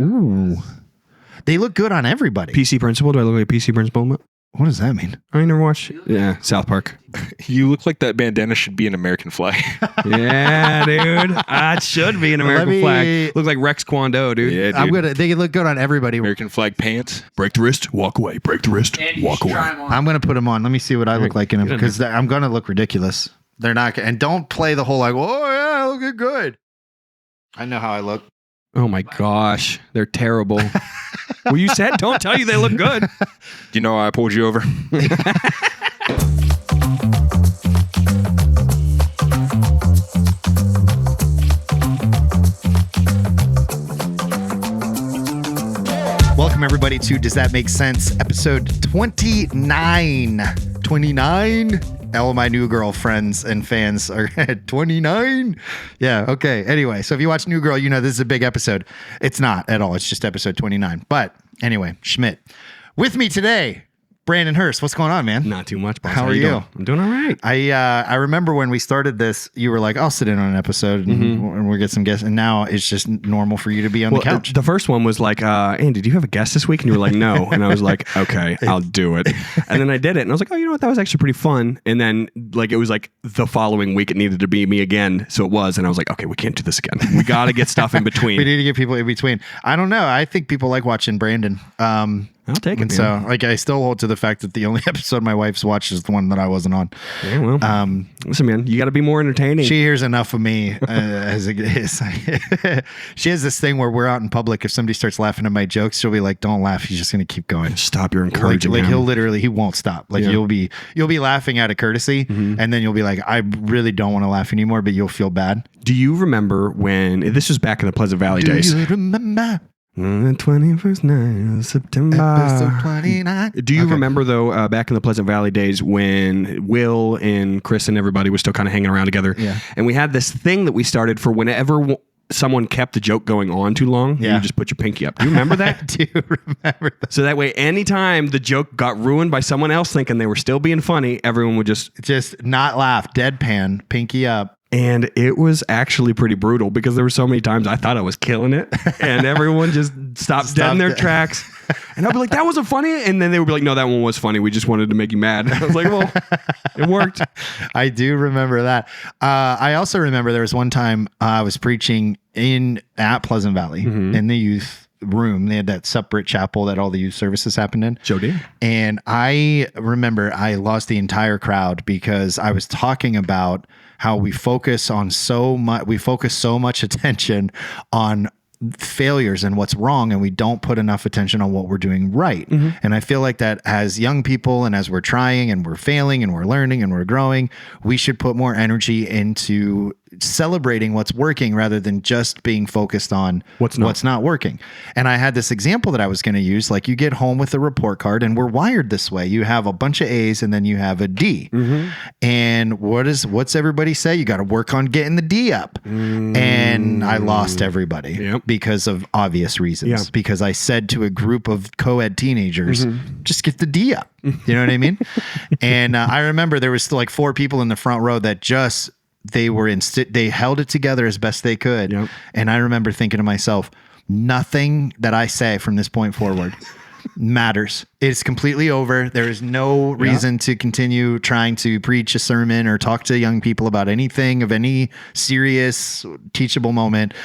Ooh. They look good on everybody. PC principal? Do I look like a PC principal? What does that mean? I never watched. Yeah, South Park. You look like that bandana should be an American flag. Yeah, dude. It should be an American flag. Look like Rex Kwon Do, dude. Yeah, dude. They look good on everybody. American flag pants. Break the wrist, walk away. Break the wrist, walk away. I'm gonna put them on. Let me see what I look like in them because I'm gonna look ridiculous. They're not. And don't play the whole like, oh yeah, I look good. I know how I look. Oh my gosh, they're terrible. Well, you said don't tell you they look good. Do you know why I pulled you over? Welcome everybody to Does That Make Sense? Episode 29. 29? All of my new Girl friends and fans are at 29. Yeah, okay. Anyway, so if you watch New Girl, you know this is a big episode. It's not at all. It's just episode 29. But anyway, Schmidt. With me today, Brandon Hurst. What's going on, man? Not too much, boss. How are you? Doing? I'm doing all right. I remember when we started this, you were like, I'll sit in on an episode and we'll get some guests. And now it's just normal for you to be on the couch. The first one was like, Andy, do you have a guest this week? And you were like, no. And I was like, okay, I'll do it. And then I did it. And I was like, oh, you know what? That was actually pretty fun. And then like it was like the following week it needed to be me again. So it was. And I was like, okay, we can't do this again. We got to get stuff in between. We need to get people in between. I don't know. I think people like watching Brandon. I'll take it. And so, like, I still hold to the fact that the only episode my wife's watched is the one that I wasn't on. Yeah, well, listen, man, you got to be more entertaining. She hears enough of me as it is. She has this thing where we're out in public. If somebody starts laughing at my jokes, she'll be like, "Don't laugh. He's just going to keep going. Stop. You're encouraging like him." he won't stop. Like you'll be laughing out of courtesy, and then you'll be like, "I really don't want to laugh anymore," but you'll feel bad. Do you remember when this was back in the Pleasant Valley days? Do you remember? On the 21st night of September. Episode 29. Do you remember, though, back in the Pleasant Valley days when Will and Chris and everybody was still kind of hanging around together? Yeah. And we had this thing that we started for whenever someone kept the joke going on too long, you just put your pinky up. Do you remember that? I do remember that. So that way, anytime the joke got ruined by someone else thinking they were still being funny, everyone would just not laugh, deadpan, pinky up. And it was actually pretty brutal because there were so many times I thought I was killing it and everyone just stopped dead in their tracks. And I'd be like, that wasn't funny. And then they would be like, no, that one was funny. We just wanted to make you mad. I was like, well, it worked. I do remember that. I also remember there was one time I was preaching at Pleasant Valley in the youth room. They had that separate chapel that all the youth services happened in. Sure did. And I remember I lost the entire crowd because I was talking about how we focus so much attention on failures and what's wrong, and we don't put enough attention on what we're doing right. And I feel like that as young people and as we're trying and we're failing and we're learning and we're growing, we should put more energy into celebrating what's working rather than just being focused on what's not working. And I had this example that I was going to use, like you get home with a report card and we're wired this way. You have a bunch of A's and then you have a D. And what's everybody say? You got to work on getting the D up. And I lost everybody because of obvious reasons. Because I said to a group of co-ed teenagers, just get the D up. You know what I mean? And I remember there was still like 4 people in the front row that they held it together as best they could. And I remember thinking to myself, nothing that I say from this point forward matters. It's completely over. There is no reason to continue trying to preach a sermon or talk to young people about anything of any serious teachable moment.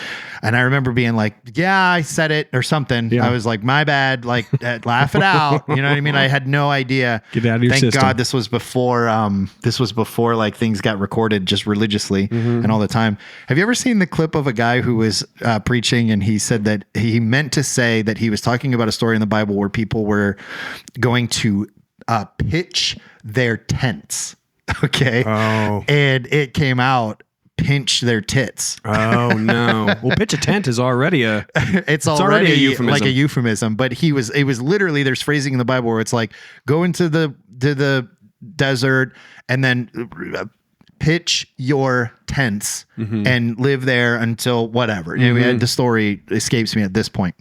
And I remember being like, yeah, I said it or something. I was like, my bad, like laugh it out. You know what I mean? I had no idea. Get out of your system. Thank God this was before like things got recorded just religiously and all the time. Have you ever seen the clip of a guy who was preaching and he said that he meant to say that he was talking about a story in the Bible where people were going to pitch their tents. Okay. Oh. And it came out, pinch their tits. Oh no. Well, pitch a tent is already it's already a euphemism. Like a euphemism, but it was literally, there's phrasing in the Bible where it's like, go into the desert and then pitch your tents and live there until whatever. You know, the story escapes me at this point.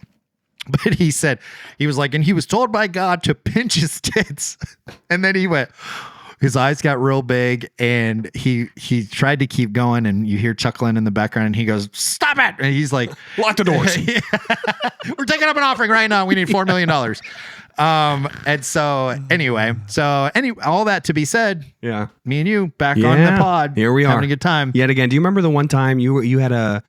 But he said, he was like, and he was told by God to pinch his tits. And then he went, his eyes got real big, and he tried to keep going, and you hear chuckling in the background, and he goes, "Stop it!" And he's like, Lock the doors. "We're taking up an offering right now. We need $4 million." And so anyway, all that to be said, Yeah. me and you back on the pod. Here we are. Having a good time. Yet again, do you remember the one time you had a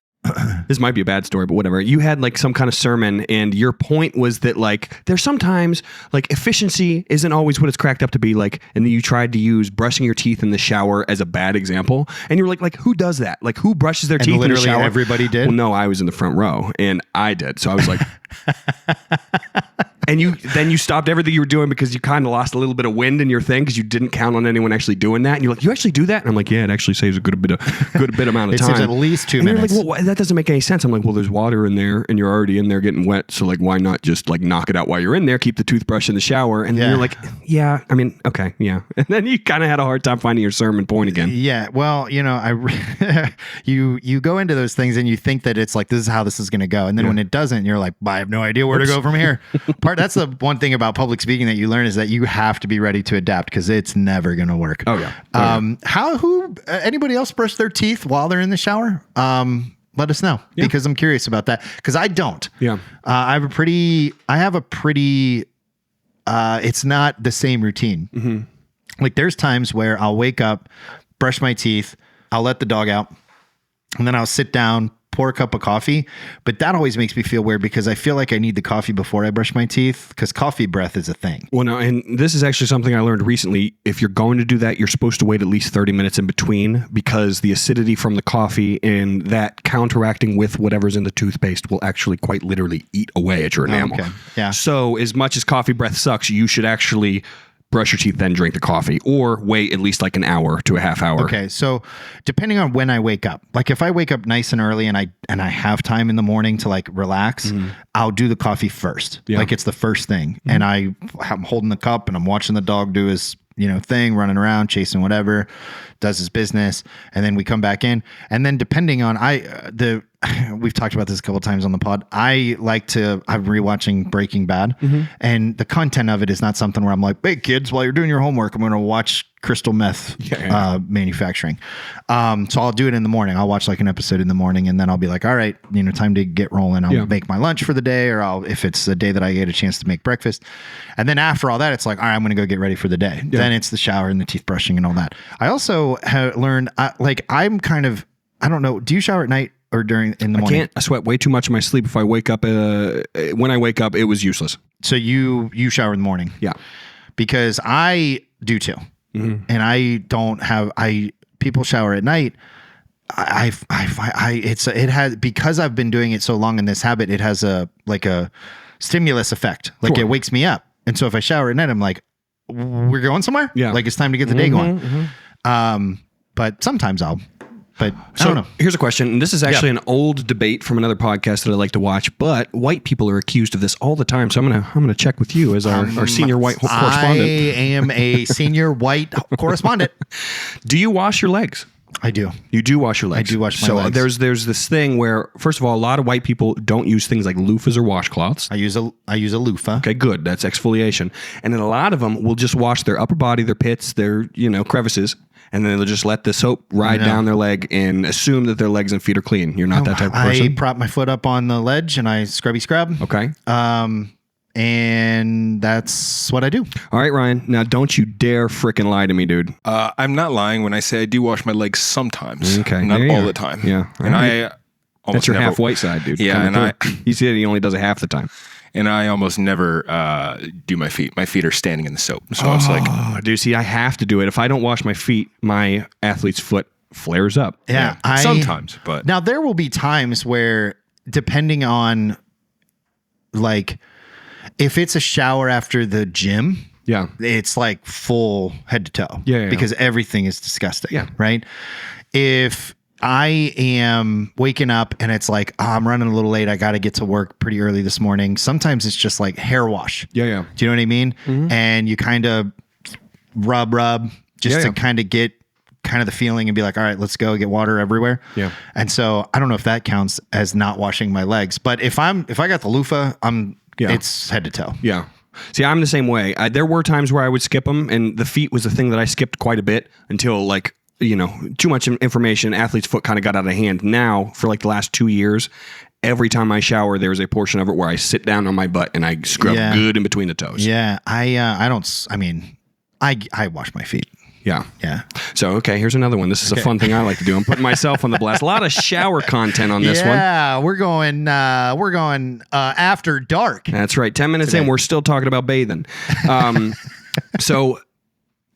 this might be a bad story, but whatever. You had like some kind of sermon, and your point was that like there's sometimes like efficiency isn't always what it's cracked up to be, like, and then you tried to use brushing your teeth in the shower as a bad example, and you were like who does that? Like, who brushes their teeth in the literally shower? everybody did. Well, no, I was in the front row, and I did. So I was like. And you stopped everything you were doing because you kind of lost a little bit of wind in your thing because you didn't count on anyone actually doing that. And you're like, you actually do that? And I'm like, yeah, it actually saves a good bit amount of It time. saves at least 2 and minutes. You're like, well, that doesn't make any sense. I'm like, well, there's water in there, and you're already in there getting wet. So like, why not just like knock it out while you're in there? Keep the toothbrush in the shower, and then you're like, yeah, I mean, okay, yeah. And then you kind of had a hard time finding your sermon point again. Yeah, well, you go into those things and you think that it's like this is how this is going to go, and then when it doesn't, you're like, I have no idea where to go from here. That's the one thing about public speaking that you learn is that you have to be ready to adapt because it's never going to work. Oh yeah. Anybody else brush their teeth while they're in the shower? Let us know because I'm curious about that because I don't. Yeah. I have a pretty. It's not the same routine. Mm-hmm. Like there's times where I'll wake up, brush my teeth, I'll let the dog out, and then I'll sit down, pour a cup of coffee. But that always makes me feel weird because I feel like I need the coffee before I brush my teeth because coffee breath is a thing. Well, no, and this is actually something I learned recently. If you're going to do that, you're supposed to wait at least 30 minutes in between because the acidity from the coffee and that counteracting with whatever's in the toothpaste will actually quite literally eat away at your enamel. Okay. Yeah. So as much as coffee breath sucks, you should actually brush your teeth, then drink the coffee, or wait at least like an hour to a half hour. Okay, so depending on when I wake up, like if I wake up nice and early and I have time in the morning to like relax, I'll do the coffee first. Yeah. Like it's the first thing, and I'm holding the cup and I'm watching the dog do his thing, running around, chasing whatever, does his business, and then we come back in, and then depending on we've talked about this a couple of times on the pod. I'm rewatching Breaking Bad, and the content of it is not something where I'm like, hey kids, while you're doing your homework, I'm going to watch crystal meth manufacturing. So I'll do it in the morning. I'll watch like an episode in the morning, and then I'll be like, all right, time to get rolling. I'll make my lunch for the day, or if it's a day that I get a chance to make breakfast. And then after all that, it's like, all right, I'm going to go get ready for the day. Yeah. Then it's the shower and the teeth brushing and all that. I also have learned, I'm kind of, I don't know, do you shower at night or in the morning? I can't. I sweat way too much in my sleep. If I wake up, when I wake up, it was useless. So you shower in the morning? Yeah. Because I do too. Mm-hmm. And I don't have, people shower at night. Because I've been doing it so long in this habit, it has a stimulus effect. Like it wakes me up. And so if I shower at night, I'm like, we're going somewhere? Yeah. Like it's time to get the day going. Mm-hmm. But sometimes I don't know. Here's a question, and this is actually an old debate from another podcast that I like to watch, but white people are accused of this all the time, so I'm gonna check with you as our senior white correspondent. I am a senior white correspondent. Do you wash your legs? I do. You do wash your legs. I do wash my legs. So there's this thing where, first of all, a lot of white people don't use things like loofahs or washcloths. I use a loofah. Okay, good. That's exfoliation. And then a lot of them will just wash their upper body, their pits, their crevices, and then they'll just let the soap ride down their leg and assume that their legs and feet are clean. You're not that type of person. I prop my foot up on the ledge and I scrubby scrub. Okay. And that's what I do. All right, Ryan. Now, don't you dare fricking lie to me, dude. I'm not lying when I say I do wash my legs sometimes. Okay. Not all the time. Yeah. And I almost That's your never, half white side, dude. Yeah. And he said he only does it half the time. And I almost never do my feet. My feet are standing in the soap. So it's like, dude, see, I have to do it. If I don't wash my feet, my athlete's foot flares up. Yeah. Sometimes, but now there will be times where, depending on like, if it's a shower after the gym, it's like full head to toe. Yeah. Because everything is disgusting. Yeah. Right. If I am waking up and it's like, I'm running a little late, I got to get to work pretty early this morning. Sometimes it's just like hair wash. Yeah. Do you know what I mean? Mm-hmm. And you kind of rub just to kind of get kind of the feeling and be like, all right, let's go get water everywhere. Yeah. And so I don't know if that counts as not washing my legs, but if I got the loofah, it's head to toe. Yeah. See, I'm the same way. There were times where I would skip them, and the feet was the thing that I skipped quite a bit until like, too much information. Athlete's foot kind of got out of hand. Now, for like the last 2 years, every time I shower, there's a portion of it where I sit down on my butt and I scrub good in between the toes. Yeah, I don't. I mean, I wash my feet. Yeah. Yeah. So, okay, here's another one. This is a fun thing I like to do. I'm putting myself on the blast. A lot of shower content on this one. Yeah, we're going after dark. That's right. 10 minutes in, we're still talking about bathing. So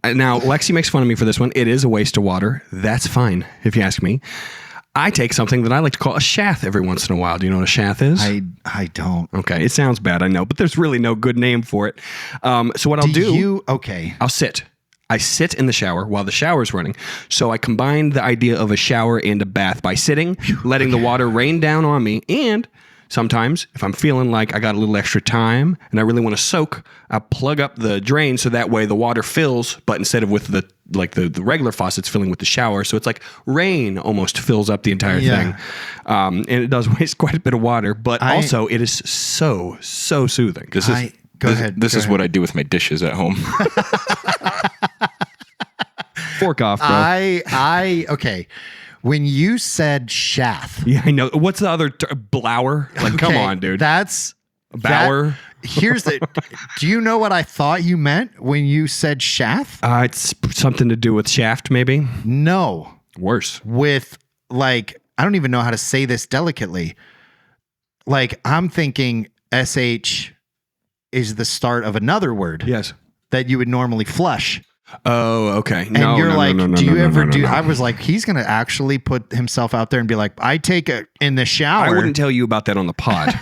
now Lexi makes fun of me for this one. It is a waste of water. That's fine, if you ask me. I take something that I like to call a shath every once in a while. Do you know what a shath is? I don't. Okay, it sounds bad, I know, but there's really no good name for it. So what I'll do, I'll sit. I sit in the shower while the shower's running. So I combine the idea of a shower and a bath by sitting, letting the water rain down on me. And sometimes if I'm feeling like I got a little extra time and I really want to soak, I plug up the drain so that way the water fills, but instead of with the regular faucets filling with the shower. So it's like rain almost fills up the entire thing. And it does waste quite a bit of water, but also it is so soothing. This is what I do with my dishes at home. Fork off, bro. Okay. When you said shath. Yeah, I know. What's the other blower? Like, come on, dude. That's Bower. Do you know what I thought you meant when you said shath? It's something to do with shaft, maybe. No. Worse. With like, I don't even know how to say this delicately. Like, I'm thinking SH is the start of another word. Yes. That you would normally flush. Oh, okay. And you're like, do you ever do? I was like, he's going to actually put himself out there and be like, I take it in the shower. I wouldn't tell you about that on the pod.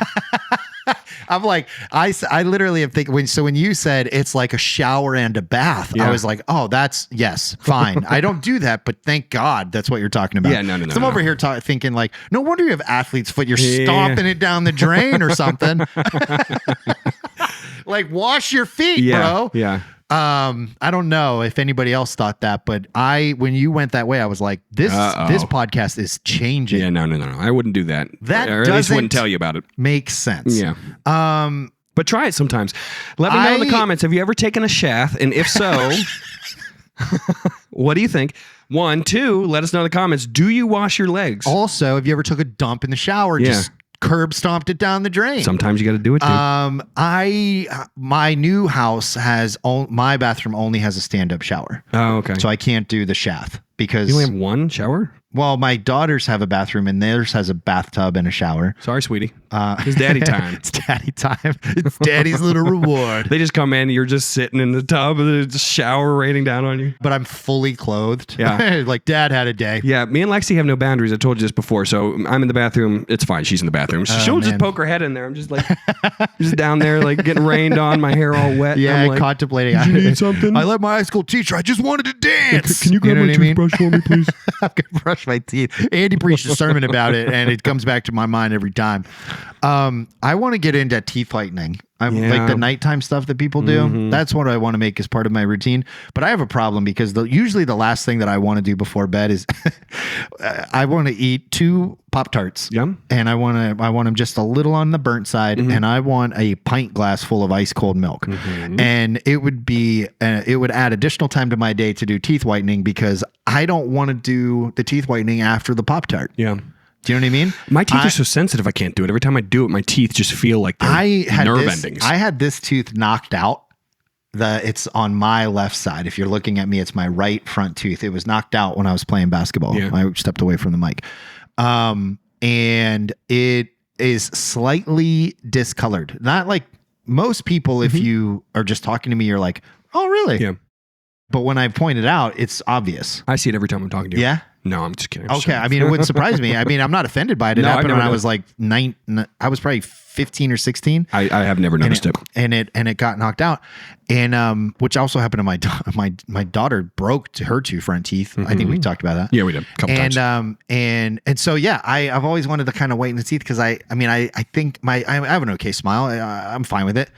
I'm like, I literally am thinking, when you said it's like a shower and a bath, I was like, oh, yes, fine. I don't do that, but thank God that's what you're talking about. Yeah, no. I'm over here thinking like, no wonder you have athlete's foot. You're stomping it down the drain or something. Like, wash your feet, bro. Yeah. I don't know if anybody else thought that, but when you went that way, I was like, this podcast is changing. Yeah, no. I wouldn't do that. That or at least wouldn't tell you about it. Makes sense. Yeah. But try it sometimes. Let me know in the comments. Have you ever taken a shath? And if so, what do you think? 1, 2, let us know in the comments. Do you wash your legs? Also, have you ever took a dump in the shower? Yeah. Just curb stomped it down the drain. Sometimes you got to do it too. My new house my bathroom only has a stand-up shower. Oh, okay. So I can't do the shath because you only have one shower? Well, my daughters have a bathroom and theirs has a bathtub and a shower. Sorry, sweetie. It's daddy time. It's daddy time. It's daddy's little reward. They just come in, you're just sitting in the tub, and the shower raining down on you. But I'm fully clothed. Yeah. Like dad had a day. Yeah, me and Lexi have no boundaries. I told you this before. So I'm in the bathroom. It's fine. She's in the bathroom. She'll just poke her head in there. I'm just like, just down there, like getting rained on, my hair all wet. Yeah, like, contemplating. Did you need something? I let my high school teacher, I just wanted to dance. Can you grab my toothbrush for me, please? I'm going to brush my teeth. Andy preached a sermon about it, and it comes back to my mind every time. I want to get into teeth whitening. Like the nighttime stuff that people do. Mm-hmm. That's what I want to make as part of my routine. But I have a problem because usually the last thing that I want to do before bed is I want to eat 2 Pop-Tarts. Yum. And I want them just a little on the burnt side. Mm-hmm. And I want a pint glass full of ice cold milk. Mm-hmm. And it would add additional time to my day to do teeth whitening because I don't want to do the teeth whitening after the Pop-Tart. Yeah. Do you know what I mean? My teeth are so sensitive I can't do it. Every time I do it, my teeth just feel like they're nerve endings. I had this tooth knocked out. It's on my left side. If you're looking at me, it's my right front tooth. It was knocked out when I was playing basketball. Yeah. I stepped away from the mic. And it is slightly discolored. Not like most people, if you are just talking to me, you're like, oh, really? Yeah. But when I point it out, it's obvious. I see it every time I'm talking to you. Yeah? No, I'm just kidding. Okay. I mean, it wouldn't surprise me. I mean, I'm not offended by it. It happened when I was like I was probably 15 or 16. I have never noticed it. And it got knocked out. And which also happened to my daughter broke her 2 front teeth. Mm-hmm. I think we talked about that. Yeah, we did a couple times. And so yeah, I've always wanted to kind of whiten the teeth because I think I have an okay smile. I'm fine with it.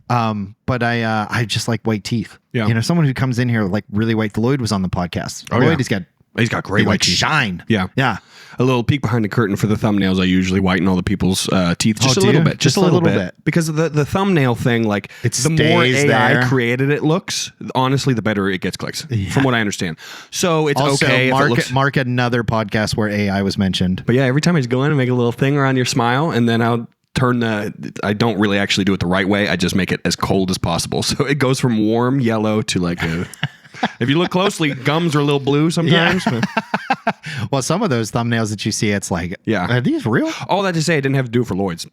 But I just like white teeth. Yeah. You know, someone who comes in here like really white. Lloyd was on the podcast. Lloyd has got He's got great They white like teeth. shine. Yeah. Yeah. A little peek behind the curtain for the thumbnails. I usually whiten all the people's teeth just Oh, a do little you? bit. Just a little bit. Because of the thumbnail thing, like It the more stays AI there. created it looks, honestly, the better it gets clicks, from what I understand. So it's Also, okay if it looks... mark another podcast where AI was mentioned. But yeah, every time I just go in and make a little thing around your smile, and then I'll turn I don't really actually do it the right way. I just make it as cold as possible. So it goes from warm yellow to like a... If you look closely, gums are a little blue sometimes. Yeah. Well, some of those thumbnails that you see, it's like, are these real? All that to say, I didn't have to do it for Lloyd's.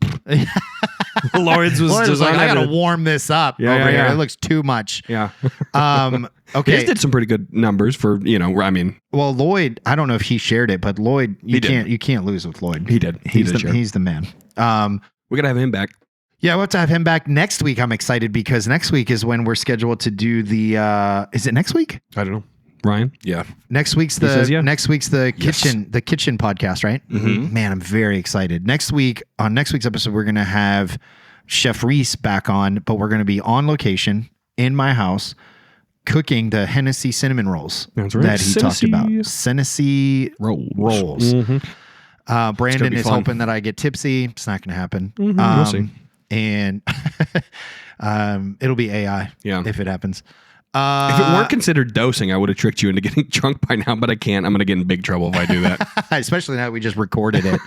Lloyd's was just like, I got to warm this up over here. It looks too much. Yeah. Okay. His did some pretty good numbers for, I mean. Well, Lloyd, I don't know if he shared it, but Lloyd, you can't lose with Lloyd. He did. He's the man. We got to have him back. Yeah, we'll have to have him back next week. I'm excited because next week is when we're scheduled to do the. Is it next week? I don't know. Ryan? Yeah. Next week's the kitchen podcast, right? Mm-hmm. Man, I'm very excited. Next week's episode, we're gonna have Chef Reese back on, but we're gonna be on location in my house cooking the Hennessy cinnamon rolls that he talked about. Hennessy rolls. Mm-hmm. Brandon is hoping that I get tipsy. It's not gonna happen. Mm-hmm. We'll see. And it'll be AI if it happens. If it weren't considered dosing, I would have tricked you into getting drunk by now, but I can't. I'm going to get in big trouble if I do that. Especially now we just recorded it.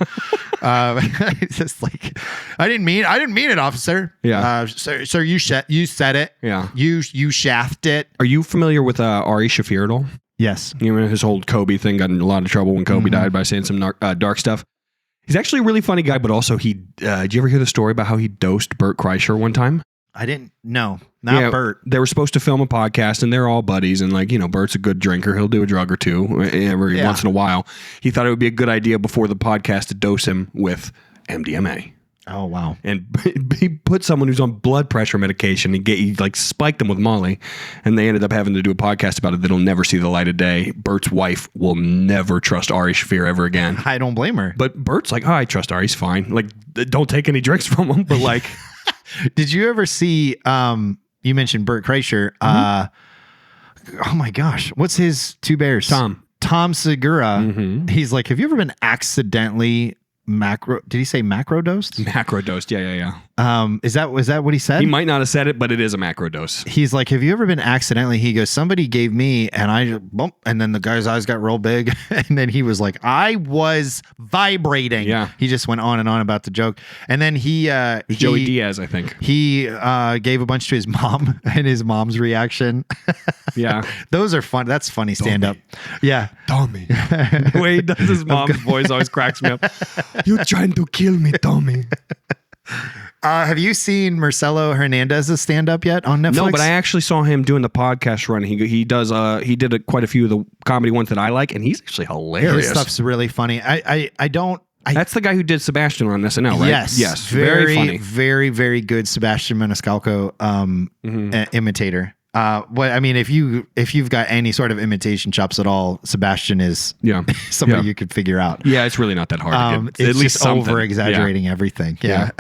It's just like, I didn't mean it, officer. Yeah. Sir, you said it. Yeah. You shafted it. Are you familiar with Ari Shaffir at all? Yes. You know, his whole Kobe thing got in a lot of trouble when Kobe died by saying some dark stuff. He's actually a really funny guy, but also did you ever hear the story about how he dosed Bert Kreischer one time? I didn't. No, not Bert. They were supposed to film a podcast and they're all buddies. And Bert's a good drinker. He'll do a drug or two every once in a while. He thought it would be a good idea before the podcast to dose him with MDMA. Oh, wow. And he put someone who's on blood pressure medication. He spiked them with Molly. And they ended up having to do a podcast about it that'll never see the light of day. Bert's wife will never trust Ari Shaffir ever again. I don't blame her. But Bert's like, I trust Ari. He's fine. Like, don't take any drinks from him. But like... Did you ever see, you mentioned Bert Kreischer. Oh my gosh. What's his two bears? Tom Segura. Mm-hmm. He's like, have you ever been accidentally did he say macro dosed? Macro dosed. Yeah. Was that what he said? He might not have said it, but it is a macro dose. He's like, have you ever been accidentally? He goes, somebody gave me, and I just bump, and then the guy's eyes got real big, and then he was like, I was vibrating. Yeah. He just went on and on about the joke, and then he Joey Diaz, I think. He gave a bunch to his mom, and his mom's reaction. Yeah, those are fun. That's funny stand up. Yeah, Tommy. The way he does his mom's voice always cracks me up. You're trying to kill me, Tommy. Have you seen Marcelo Hernandez's stand up yet on Netflix? No, but I actually saw him doing the podcast run. He did quite a few of the comedy ones that I like, and he's actually hilarious. His stuff's really funny. That's the guy who did Sebastian on SNL, right? Yes. Very funny. Very, very good Sebastian Maniscalco imitator. If you've got any sort of imitation chops at all, Sebastian is somebody you could figure out. Yeah, it's really not that hard to get. It's at least just over exaggerating everything. Yeah.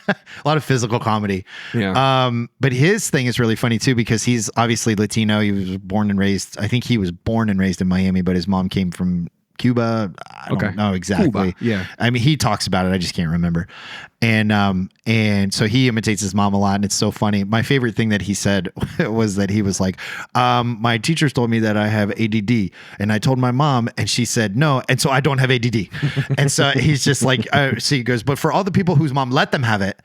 A lot of physical comedy. Yeah. But his thing is really funny too, because he's obviously Latino. He was born and raised in Miami, but his mom came from Cuba. I don't know exactly. Cuba. Yeah. I mean, he talks about it. I just can't remember. And so he imitates his mom a lot, and it's so funny. My favorite thing that he said was that he was like, my teachers told me that I have ADD, and I told my mom, and she said no, and so I don't have ADD. And so he's just like, so he goes, but for all the people whose mom let them have it,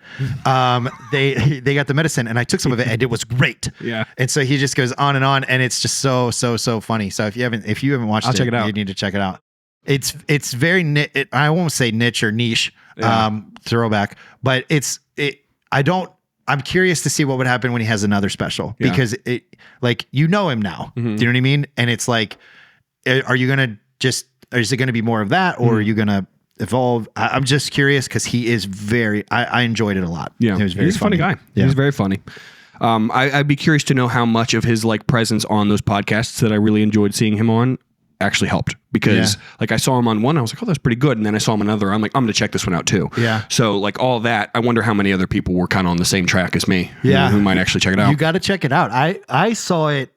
they got the medicine, and I took some of it, and it was great. Yeah. And so he just goes on, and it's just so funny. So if you haven't watched I'll check it out. You need to check it out. It's very I won't say niche or niche throwback, but I'm curious to see what would happen when he has another special, because him now. Mm-hmm. Do you know what I mean? And it's like, is it going to be more of that, or are you going to evolve? I'm just curious, because he is I enjoyed it a lot. Yeah. It was very He's a funny guy. Yeah. He's very funny. I'd be curious to know how much of his presence on those podcasts that I really enjoyed seeing him on actually helped, because I saw him on one, I was like, oh, that's pretty good. And then I saw him on another. I'm like, I'm going to check this one out too. Yeah. So all that, I wonder how many other people were kind of on the same track as me. Who might actually check it out. You got to check it out. I saw it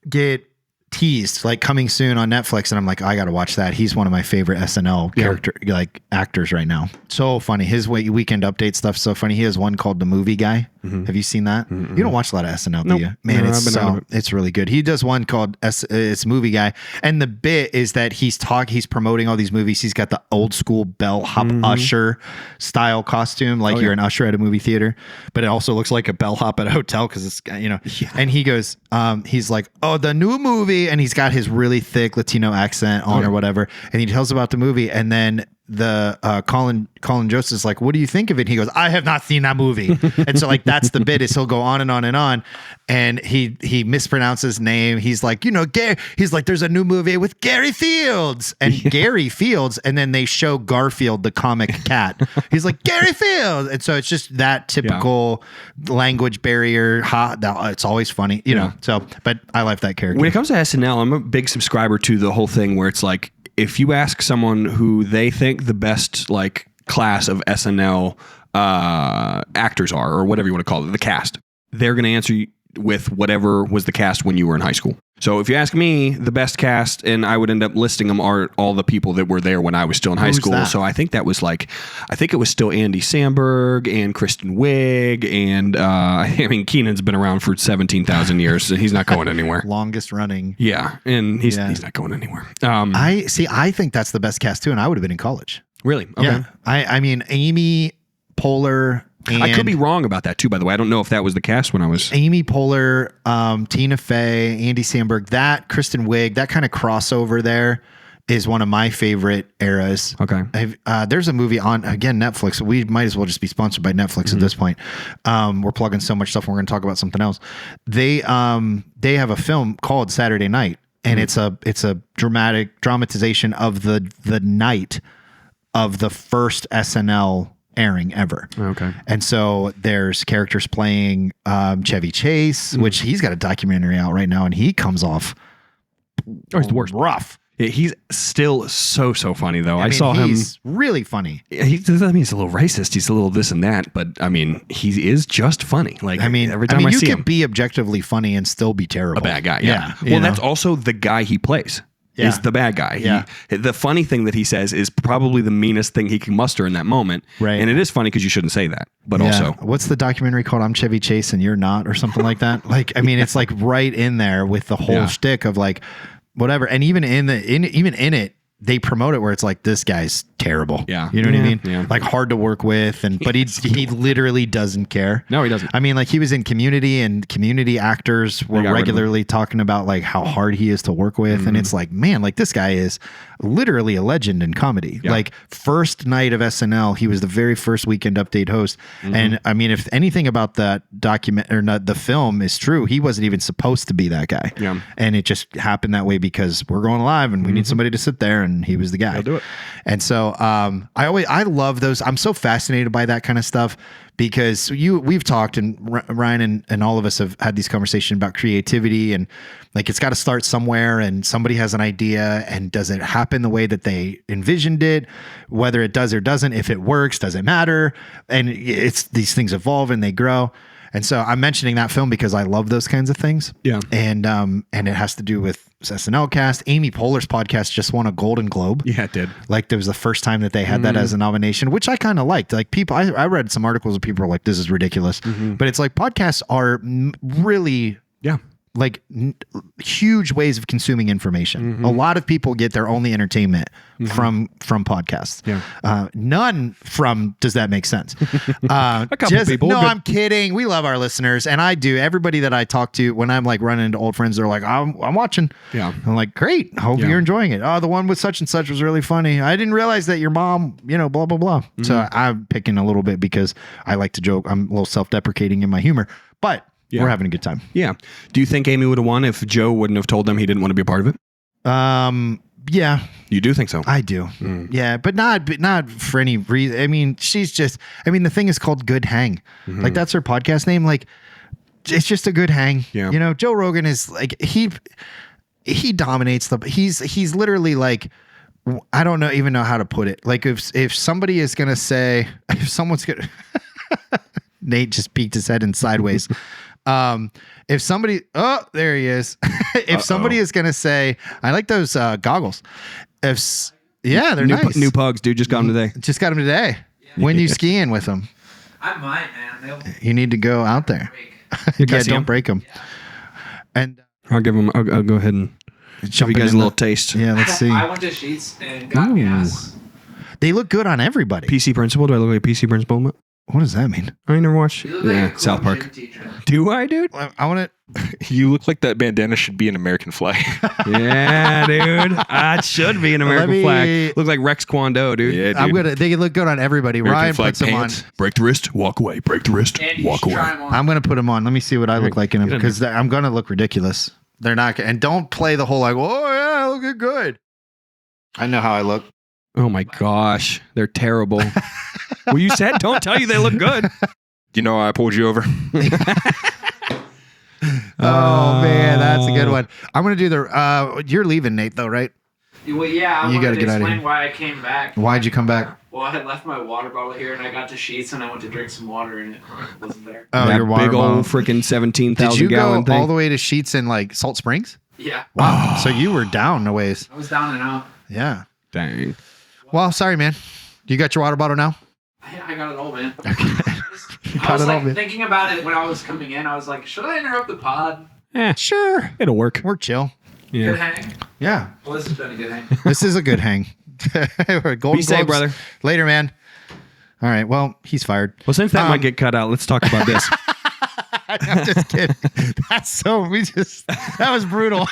get teased like coming soon on Netflix, and I'm like, I gotta watch that. He's one of my favorite SNL character like actors right now. So funny. His weekend update stuff so funny. He has one called The Movie Guy. Have you seen that? You don't watch a lot of SNL, do you? Man, it's really good. He does one called it's Movie Guy, and the bit is that he's promoting all these movies. He's got the old school bellhop usher style costume, like you're an usher at a movie theater, but it also looks like a bellhop at a hotel because it's And he goes, he's like, oh, the new movie. And he's got his really thick Latino accent on or whatever. And he tells about the movie. And then the Colin Joseph's like, what do you think of it? And he goes, I have not seen that movie. And so like, that's the bit is he'll go on and on and on. And he mispronounces his name. He's like, he's like, there's a new movie with Gary Fields and Gary Fields. And then they show Garfield, the comic cat. He's like, Gary Fields. And so it's just that typical language barrier. It's always funny, you know? So, but I like that character. When it comes to SNL, I'm a big subscriber to the whole thing where it's like, if you ask someone who they think the best like class of SNL actors are, or whatever you want to call it, the cast, they're going to answer you with whatever was the cast when you were in high school. So if you ask me, the best cast, and I would end up listing them, are all the people that were there when I was still in high school. That? So I think it was still Andy Samberg and Kristen Wiig, and Keenan's been around for 17,000 years, so he's not going anywhere. Longest running. Yeah, and he's not going anywhere. I think that's the best cast too, and I would have been in college. Really? Okay. Yeah. I mean, Amy Poehler. I could be wrong about that too, by the way. I don't know if that was the cast when I was... Amy Poehler, Tina Fey, Andy Samberg, Kristen Wiig, that kind of crossover there is one of my favorite eras. Okay. There's a movie on, again, Netflix. We might as well just be sponsored by Netflix at this point. We're plugging so much stuff. We're going to talk about something else. They have a film called Saturday Night, and it's a dramatization of the night of the first SNL airing ever. Okay. And so there's characters playing Chevy Chase, which he's got a documentary out right now, and he comes off he's the worst. Rough. Yeah, he's still so funny though. I saw him. He's really funny. He's a little racist. He's a little this and that, but I mean, he is just funny. Like every time I see him, you can be objectively funny and still be terrible. A bad guy. Yeah. Well, that's also the guy he plays. Is the bad guy. Yeah. The funny thing that he says is probably the meanest thing he can muster in that moment. Right. And it is funny because you shouldn't say that. But also, what's the documentary called? I'm Chevy Chase and you're not, or something like that. Like, I mean, it's like right in there with the whole shtick of like whatever. And even in it, they promote it where it's like, this guy's terrible. Yeah. You know what I mean? Yeah. Like hard to work with. But he literally doesn't care. No, he doesn't. I mean, like he was in Community, and Community actors were regularly talking about like how hard he is to work with. Mm-hmm. And it's like, man, like this guy is literally a legend in comedy. Yeah. Like first night of SNL, he was the very first Weekend Update host. Mm-hmm. And I mean, if anything about that the film is true, he wasn't even supposed to be that guy. Yeah. And it just happened that way because we're going live and we need somebody to sit there, and he was the guy. I'll do it. And so I love those. I'm so fascinated by that kind of stuff because we've talked, and Ryan and all of us have had these conversations about creativity, and like it's got to start somewhere, and somebody has an idea, and does it happen the way that they envisioned it? Whether it does or doesn't, if it works, does it matter? And it's these things evolve and they grow. And so I'm mentioning that film because I love those kinds of things. Yeah. And it has to do with SNL cast. Amy Poehler's podcast just won a Golden Globe. Yeah, it did. Like it was the first time that they had that as a nomination, which I kind of liked. Like people, I read some articles of people were like, this is ridiculous. Mm-hmm. But it's like podcasts are really like huge ways of consuming information. Mm-hmm. A lot of people get their only entertainment from podcasts. Yeah. None from, does that make sense? A couple people. No, I'm kidding. We love our listeners, and I do. Everybody that I talk to, when I'm like running into old friends, they're like, I'm watching. Yeah. I'm like, great. Hope you're enjoying it. Oh, the one with such and such was really funny. I didn't realize that your mom, blah, blah, blah. Mm-hmm. So I'm picking a little bit because I like to joke. I'm a little self-deprecating in my humor, but we're having a good time. Yeah. Do you think Amy would have won if Joe wouldn't have told them he didn't want to be a part of it? Yeah. You do think so? I do. Yeah, but not for any reason. I mean, the thing is called Good Hang. Mm-hmm. Like that's her podcast name. Like it's just a good hang. Yeah. Joe Rogan is like, he dominates he's literally like, I don't even know how to put it. Like if somebody is going to say, if someone's going to, Nate just peeked his head in sideways. If somebody, oh, there he is. If somebody is going to say, I like those goggles. Yeah, they're nice. New pugs, dude. Just got them today. Just got them today. When you skiing with them? I might, man. You need to go out there. Yeah, don't break them. And I'll give them. I'll go ahead and show you guys a little taste. Yeah, let's see. I went to Sheets and got gas. They look good on everybody. PC Principal. Do I look like PC Principal? What does that mean? I never watched. You look like a cool South Park. gym teacher. Do I, dude? I want to. You look like that bandana should be an American flag. Yeah, dude. It should be an American flag. Look like Rex Kwon Do, dude. Yeah, dude. They look good on everybody. American Ryan flag puts them on. pants. Break the wrist, walk away. Break the wrist, And you walk should away. try 'em on. I'm gonna put them on. Let me see what I look like in them Get in because I'm gonna look ridiculous. They're not. And don't play the whole like, oh yeah, I look good. I know how I look. Oh my gosh, they're terrible. Well, you said don't tell you they look good. You know I pulled you over? Oh man, that's a good one. I'm gonna do the. You're leaving, Nate, though, right? Well, yeah, I You wanted gotta to get out of explain here. why I came back. Why'd you come back? Well, I had left my water bottle here, and I got to Sheets, and I went to drink some water, and it wasn't there. Oh, That your water big bottle. old freaking Did 17,000 you go gallon thing. all the way to Sheets in like Salt Springs? Yeah, Wow. So you were down a ways. I was down and out. Yeah. Dang. Well, sorry, man. You got your water bottle now? I got it all, man. Got I was it all, like man. thinking about it when I was coming in. I was like, should I interrupt the pod? Sure. It'll work. We're chill. Good Yeah. hang. Yeah. Well, this has been a good hang. This is a good hang. Golden Be safe, Globes. brother. Later, man. All right. Well, he's fired. Well, since that might get cut out, let's talk about this. I'm just kidding. That was brutal.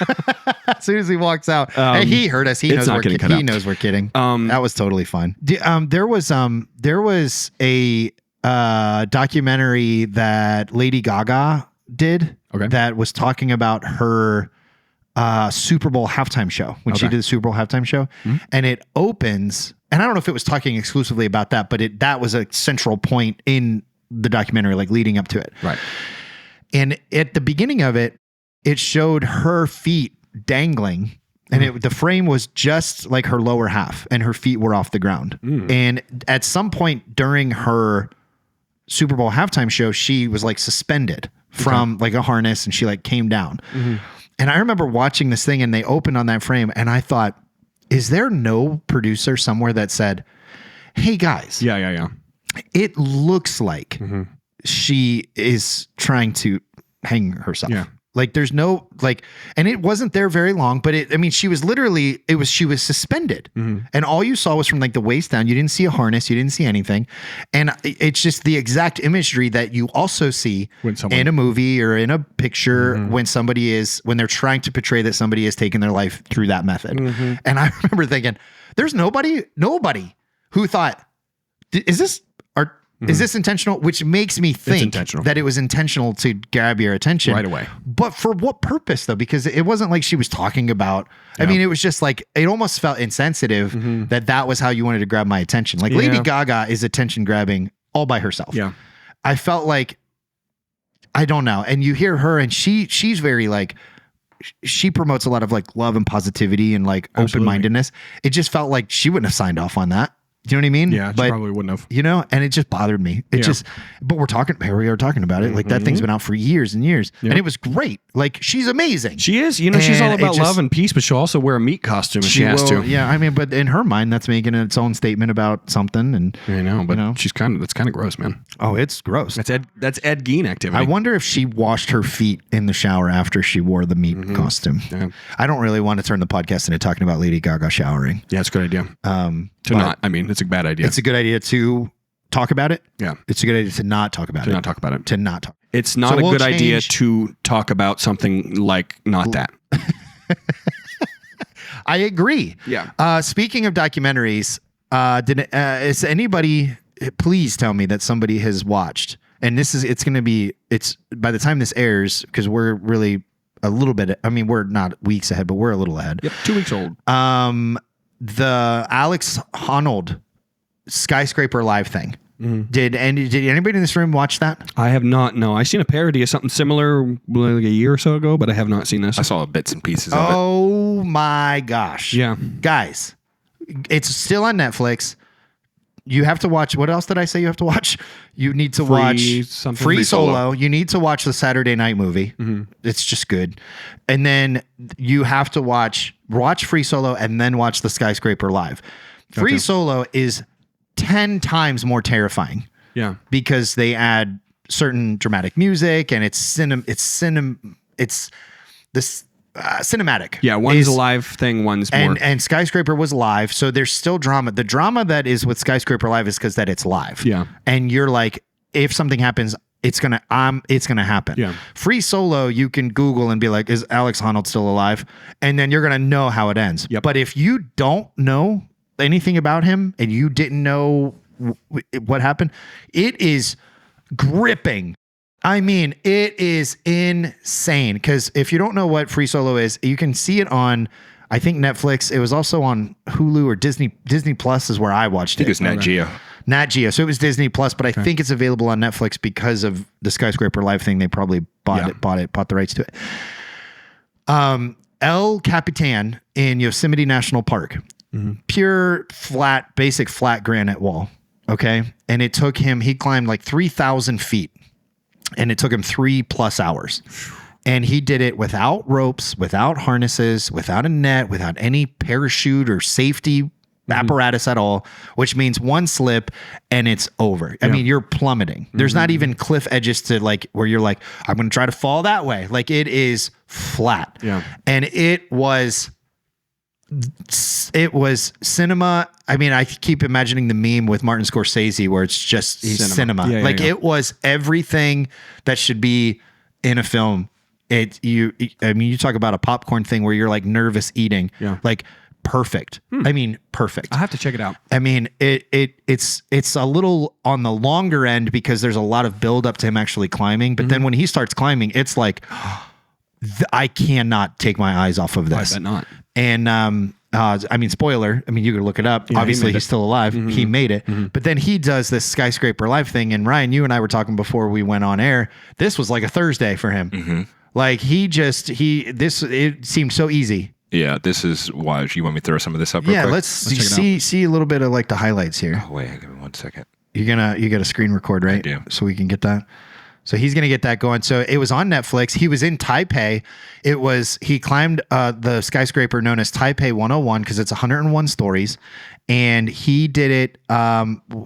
As soon as he walks out, hey, he heard us. He it's knows not we're getting cut he out. knows we're kidding. That was totally fun. There was a documentary that Lady Gaga did that was talking about her Super Bowl halftime show when she did the Super Bowl halftime show, and it opens. And I don't know if it was talking exclusively about that, but that was a central point in the documentary, like leading up to it. Right. And at the beginning of it, it showed her feet dangling, and the frame was just like her lower half, and her feet were off the ground. And at some point during her Super Bowl halftime show, she was like suspended from like a harness, and she like came down. And I remember watching this thing, and they opened on that frame, and I thought, is there no producer somewhere that said, hey guys, Yeah. it looks like she is trying to hang herself. Yeah. Like there's no like, and it wasn't there very long, but she was literally, she was suspended, and all you saw was from like the waist down. You didn't see a harness. You didn't see anything. And it's just the exact imagery that you also see in a movie or in a picture when they're trying to portray that somebody has taken their life through that method. And I remember thinking, there's nobody who thought, is this intentional? Which makes me think that it was intentional to grab your attention Right away. But for what purpose though? Because it wasn't like she was talking about, I mean, it was just like, it almost felt insensitive that was how you wanted to grab my attention. Like Lady Gaga is attention grabbing all by herself. Yeah. I felt like, I don't know. And you hear her and she's very like, she promotes a lot of like love and positivity and like open-mindedness. It just felt like she wouldn't have signed off on that. Do you know what I mean? Yeah, she probably wouldn't have. You know, and it just bothered me. But we are talking about it. Like that thing's been out for years and years, and it was great. Like she's amazing. She is. You know, she's all about love and peace, but she'll also wear a meat costume if she has to. Yeah, I mean, but in her mind, that's making its own statement about something. And I know, but that's kind of gross, man. Oh, it's gross. That's Ed Gein activity. I wonder if she washed her feet in the shower after she wore the meat costume. Yeah. I don't really want to turn the podcast into talking about Lady Gaga showering. Yeah, it's a good idea. It's a bad idea. It's a good idea to talk about it. Yeah. It's a good idea to not talk about it. To not talk about it. To not talk. It's not a good idea to talk about something like not that. I agree. Yeah. Speaking of documentaries, is anybody, please tell me that somebody has watched, and it's by the time this airs, because we're really a little bit, we're not weeks ahead, but we're a little ahead. Yep. 2 weeks old. The Alex Honnold Skyscraper live thing. Did anybody in this room watch that? I have not. No, I seen a parody of something similar like a year or so ago, but I have not seen this. I saw bits and pieces of it. Oh my gosh. Yeah. Guys, it's still on Netflix. you have to watch. What else did I say you have to watch? You need to watch something. Free Free Solo. You need to watch the Saturday Night Movie. It's just good. And then you have to watch Free Solo and then watch the Skyscraper live. Free Solo is 10 times more terrifying. Yeah. Because they add certain dramatic music and it's cinematic. Yeah, one's a live thing, one's more. And Skyscraper was live, so there's still drama. The drama that is with Skyscraper live is because that it's live. Yeah. And you're like, if something happens, it's gonna happen. Yeah. Free Solo, you can Google and be like, is Alex Honnold still alive? And then you're gonna know how it ends. Yep. But if you don't know anything about him and you didn't know what happened, it is gripping. I mean, it is insane. Because if you don't know what Free Solo is, you can see it on, I think, Netflix. It was also on Hulu or Disney Plus is where I watched it. I think it was Nat Geo. Nat Geo. So it was Disney Plus, but I think it's available on Netflix because of the Skyscraper Live thing. They probably bought the rights to it. El Capitan in Yosemite National Park. Pure basic flat granite wall. Okay. And it took him, he climbed like 3,000 feet. And it took him 3+ hours. And he did it without ropes, without harnesses, without a net, without any parachute or safety apparatus at all, which means one slip and it's over. I mean, you're plummeting. There's not even cliff edges to like where you're like, I'm going to try to fall that way. Like it is flat. Yeah. And it was cinema. I mean, I keep imagining the meme with Martin Scorsese where it's just cinema. It was everything that should be in a film. You talk about a popcorn thing where you're like nervous eating. Yeah. Like perfect. I mean, perfect. I have to check it out. I mean, it's a little on the longer end because there's a lot of build up to him actually climbing. But then when he starts climbing, it's like, I cannot take my eyes off of this. I bet not. And I mean, spoiler. I mean, you could look it up. Yeah, obviously, he's still alive. He made it. But then he does this Skyscraper Live thing. And Ryan, you and I were talking before we went on air. This was like a Thursday for him. Like it seemed so easy. Yeah, this is why you want me to throw some of this up real Yeah, quick? let's see a little bit of like the highlights here. Oh, wait, give me 1 second. You got a screen record, right? I do. So we can get that. So he's going to get that going. So it was on Netflix. He was in Taipei. He climbed the skyscraper known as Taipei 101 because it's 101 stories. And he did it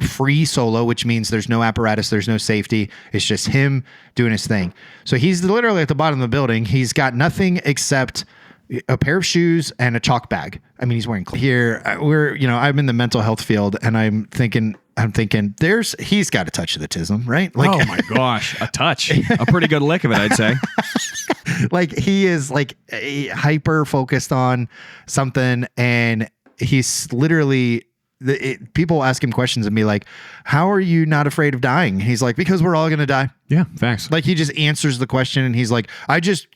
free solo, which means there's no apparatus, there's no safety. It's just him doing his thing. So he's literally at the bottom of the building. He's got nothing except a pair of shoes and a chalk bag. I mean, he's wearing here. I'm in the mental health field and I'm thinking he's got a touch of the tism, right? Like, oh my gosh, a touch, a pretty good lick of it, I'd say. Like he is like hyper focused on something and he's literally people ask him questions and be like, how are you not afraid of dying? He's like, because we're all going to die. Yeah. Facts. Like he just answers the question and he's like, I just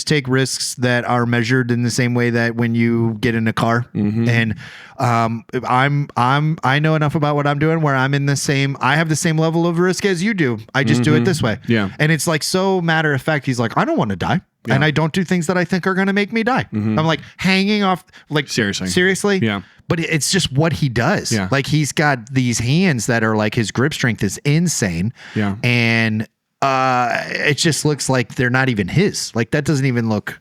take risks that are measured in the same way that when you get in a car and I know enough about what I'm doing where I have the same level of risk as you do. I just do it this way. Yeah. And it's like so matter of fact. He's like, I don't want to die. Yeah. And I don't do things that I think are going to make me die. I'm like hanging off, like seriously. Yeah. But it's just what he does. Yeah. Like he's got these hands that are like his grip strength is insane. Yeah. And it just looks like they're not even his. Like that doesn't even look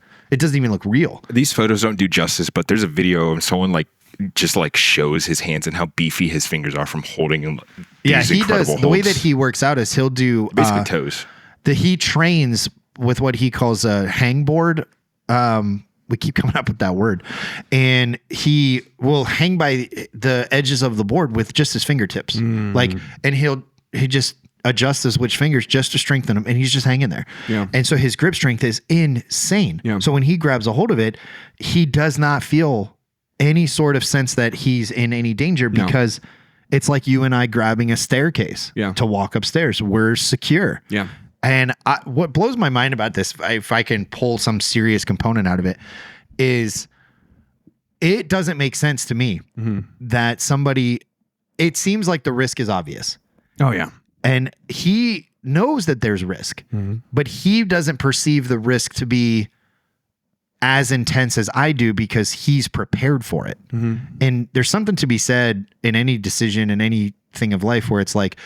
real. These photos don't do justice, but there's a video of someone like just like shows his hands and how beefy his fingers are from holding these he does. holds. The way that he works out is he'll do basically toes. He trains with what he calls a hangboard. We keep coming up with that word, and he will hang by the edges of the board with just his fingertips, and he just adjusts his which fingers just to strengthen them, and he's just hanging there. Yeah. And so his grip strength is insane. Yeah. So when he grabs a hold of it, he does not feel any sort of sense that he's in any danger because it's like you and I grabbing a staircase to walk upstairs. We're secure. Yeah. And what blows my mind about this, if I can pull some serious component out of it, is it doesn't make sense to me that it seems like the risk is obvious. Oh, yeah. And he knows that there's risk, but he doesn't perceive the risk to be as intense as I do because he's prepared for it. And there's something to be said in any decision in anything of life where it's like,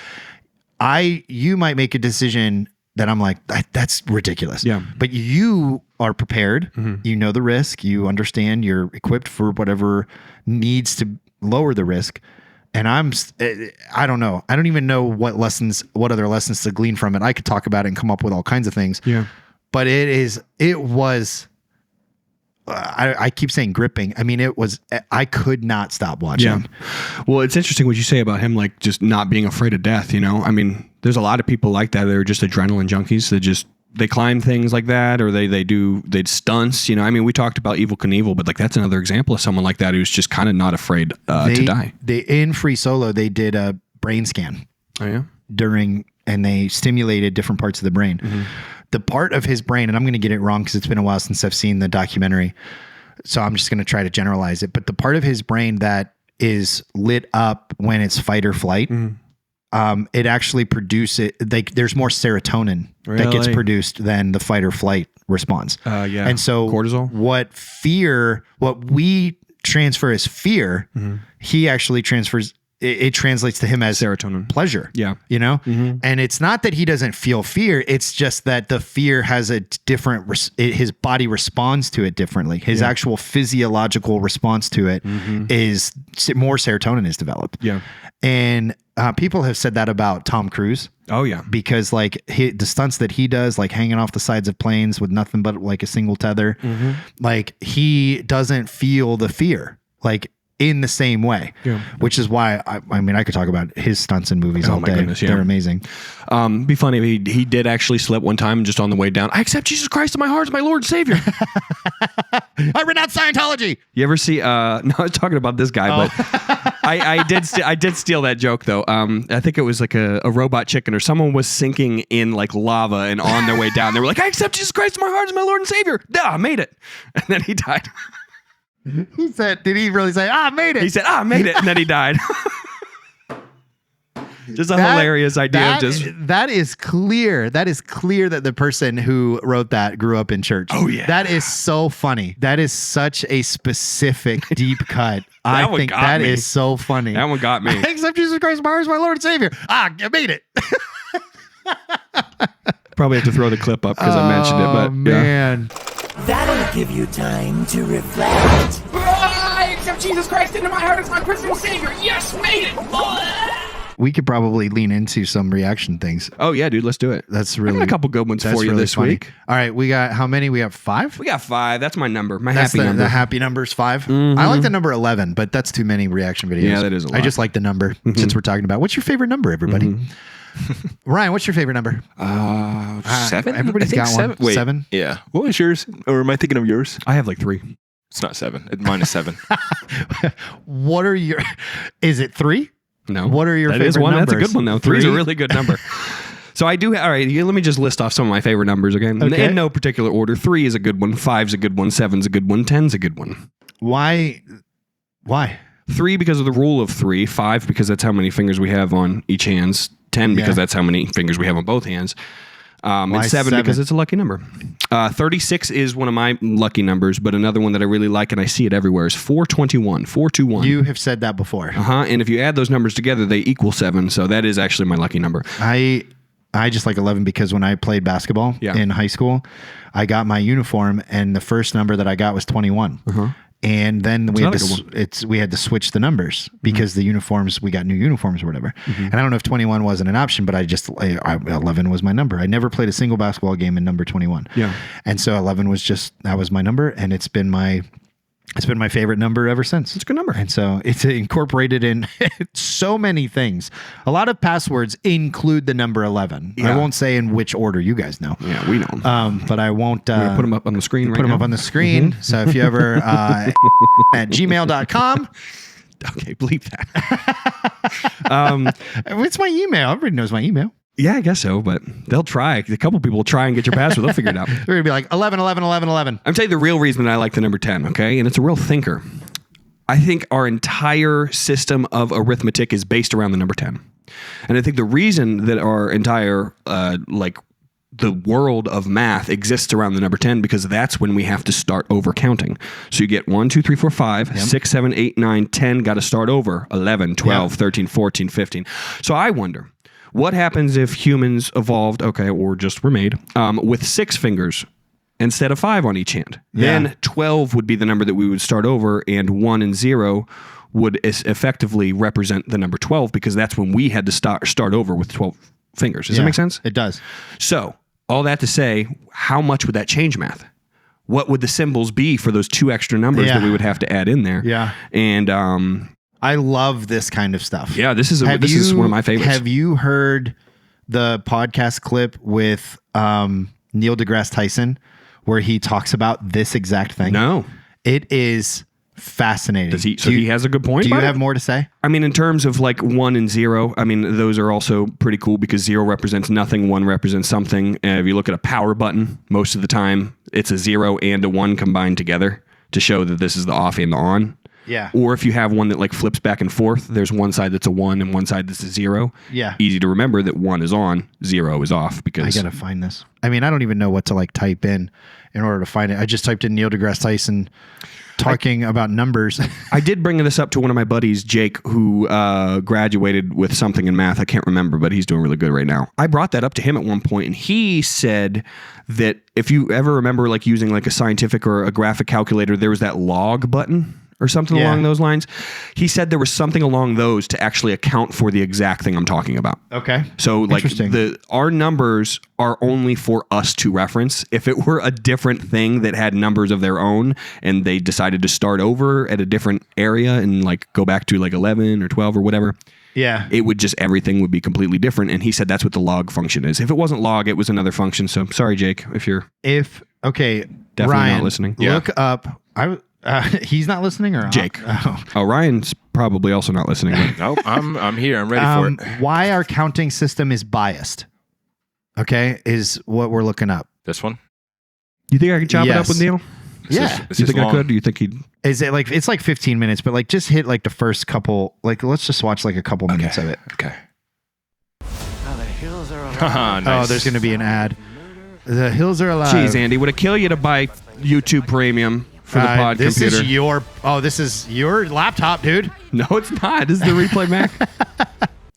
you might make a decision that I'm like, that's ridiculous. Yeah. But you are prepared. You know the risk. You understand. You're equipped for whatever needs to lower the risk. And I don't know. I don't even know what other lessons to glean from it. I could talk about it and come up with all kinds of things. Yeah. But I keep saying gripping. I mean, I could not stop watching. Yeah. Well, it's interesting what you say about him, like just not being afraid of death. I mean, there's a lot of people like that. They're just adrenaline junkies. They climb things like that, or they do stunts. I mean, we talked about Evel Knievel, but like that's another example of someone like that who's just kind of not afraid to die. In Free Solo, they did a brain scan. Oh yeah. And they stimulated different parts of the brain. The part of his brain, and I'm going to get it wrong because it's been a while since I've seen the documentary, so I'm just going to try to generalize it. But the part of his brain that is lit up when it's fight or flight, it actually produces there's more serotonin that gets produced than the fight or flight response. Yeah. And so cortisol. What we transfer as fear, he actually transfers. It translates to him as serotonin, pleasure. Yeah. And it's not that he doesn't feel fear. It's just that the fear has a different, his body responds to it differently. His actual physiological response to it is more serotonin is developed. Yeah. And people have said that about Tom Cruise. Oh yeah. Because like the stunts that he does, like hanging off the sides of planes with nothing but like a single tether, like he doesn't feel the fear. Like, in the same way, which is why I mean I could talk about his stunts in movies all day. Goodness, yeah. They're amazing. Be funny if he did actually slip one time just on the way down. I accept Jesus Christ in my heart as my Lord and Savior. I renounce Scientology. You ever see? No, I was talking about this guy, but I did steal that joke though. I think it was like a robot chicken or someone was sinking in like lava and on their way down. They were like, I accept Jesus Christ in my heart as my Lord and Savior. Yeah, I made it, and then he died. He said, did he really say, I made it? He said, I made it. And then he died. Just a hilarious idea. That is clear. That is clear that the person who wrote that grew up in church. Oh, yeah. That is so funny. That is such a specific deep cut. I think that is so funny. That one got me. I accept Jesus Christ as my Lord and Savior. I made it. Probably have to throw the clip up because I mentioned it. But man. Yeah. That'll give you time to reflect. I accept Jesus Christ into my heart as my personal Savior. Yes, made it. We could probably lean into some reaction things. Oh yeah, dude, let's do it. That's really I got a couple good ones for you really this funny. week. All right, we got how many? We have 5. We got 5. That's my number. That's happy number. The happy number's 5. I like the number 11, but that's too many reaction videos. Yeah, that is a lot. I just like the number since we're talking about. What's your favorite number, everybody? Ryan, what's your favorite number? 7. Everybody's got one. Wait, 7. Yeah. What was yours? Or am I thinking of yours? I have like 3. It's not 7. Mine is 7. What are your? Is it 3? No. What are your that favorite is one. numbers? That's a good one though. 3 is a really good number. So I do. All right. Let me just list off some of my favorite numbers again. Okay. In no particular order. 3 is a good one. 5's a good one. 7's a good one. 10's a good one. Why? 3 because of the rule of 3. 5 because that's how many fingers we have on each hands. 10 because that's how many fingers we have on both hands. And 7 because it's a lucky number. 36 is one of my lucky numbers, but another one that I really like and I see it everywhere is 421. 421. You have said that before. And if you add those numbers together, they equal 7. So that is actually my lucky number. I just like 11 because when I played basketball in high school, I got my uniform and the first number that I got was 21. And then we had to switch the numbers because the uniforms, we got new uniforms or whatever. And I don't know if 21 wasn't an option, but 11 was my number. I never played a single basketball game in number 21. Yeah. And so 11 that was my number, and it's been my favorite number ever since. It's a good number. And so it's incorporated in so many things. A lot of passwords include the number 11. Yeah. I won't say in which order, you guys know. Yeah, we know. But I won't put them up on the screen right put them now. up on the screen. So if you ever at gmail.com. Okay, bleep that. It's my email. Everybody knows my email. Yeah, I guess so, but they'll try. A couple people will try and get your password. They'll figure it out. They're going to be like 11, 11, 11, 11. I'm telling you the real reason that I like the number 10, okay? And it's a real thinker. I think our entire system of arithmetic is based around the number 10. And I think the reason that our entire the world of math exists around the number 10 because that's when we have to start over counting. So you get 1, 2, 3, 4, 5, 6, 7, 8, 9, 10, got to start over, 11, 12, 13, 14, 15. So I wonder, what happens if humans evolved, or just were made, with 6 fingers instead of 5 on each hand? Then 12 would be the number that we would start over, and 1 and 0 would effectively represent the number 12 because that's when we had to start over with 12 fingers. Does that make sense? It does. So, all that to say, how much would that change math? What would the symbols be for those 2 extra numbers that we would have to add in there? Yeah. And I love this kind of stuff. yeah, this is one of my favorites. Have you heard the podcast clip with Neil deGrasse Tyson where he talks about this exact thing? No. It is fascinating. Does he? So he has a good point. Do you about have it? more to say? I mean, in terms of like 1 and 0, I mean, those are also pretty cool because 0 represents nothing, 1 represents something. If you look at a power button, most of the time it's a 0 and a 1 combined together to show that this is the off and the on. Yeah. Or if you have one that like flips back and forth, there's one side that's a 1 and one side that's a 0. Yeah. Easy to remember that 1 is on, 0 is off because I gotta find this. I mean, I don't even know what to like type in order to find it. I just typed in Neil deGrasse Tyson talking about numbers. I did bring this up to one of my buddies, Jake, who graduated with something in math. I can't remember, but he's doing really good right now. I brought that up to him at one point, and he said that if you ever remember like using like a scientific or a graphic calculator, there was that log button or something along those lines. He said there was something along those to actually account for the exact thing I'm talking about. Okay. So like our numbers are only for us to reference. If it were a different thing that had numbers of their own and they decided to start over at a different area and like go back to like 11 or 12 or whatever, it would just, everything would be completely different. And he said that's what the log function is. If it wasn't log, it was another function. So sorry, Jake, if you're definitely Ryan, not listening. Look up. He's not listening, or Jake? Oh, Ryan's probably also not listening. Nope, I'm here. I'm ready for it. Why our counting system is biased? Okay, is what we're looking up. This one? You think I can chop it up with Neil? Yeah. You think I could? Do you think he'd? Is it like, it's like 15 minutes, but like just hit like the first couple, like let's just watch like a couple minutes of it. Okay. Now the hills are Nice. Oh, there's going to be an ad. The hills are alive. Jeez, Andy, would it kill you to buy YouTube Premium for the pod this computer? This is your laptop, dude. No, it's not. This is the Replay Mac.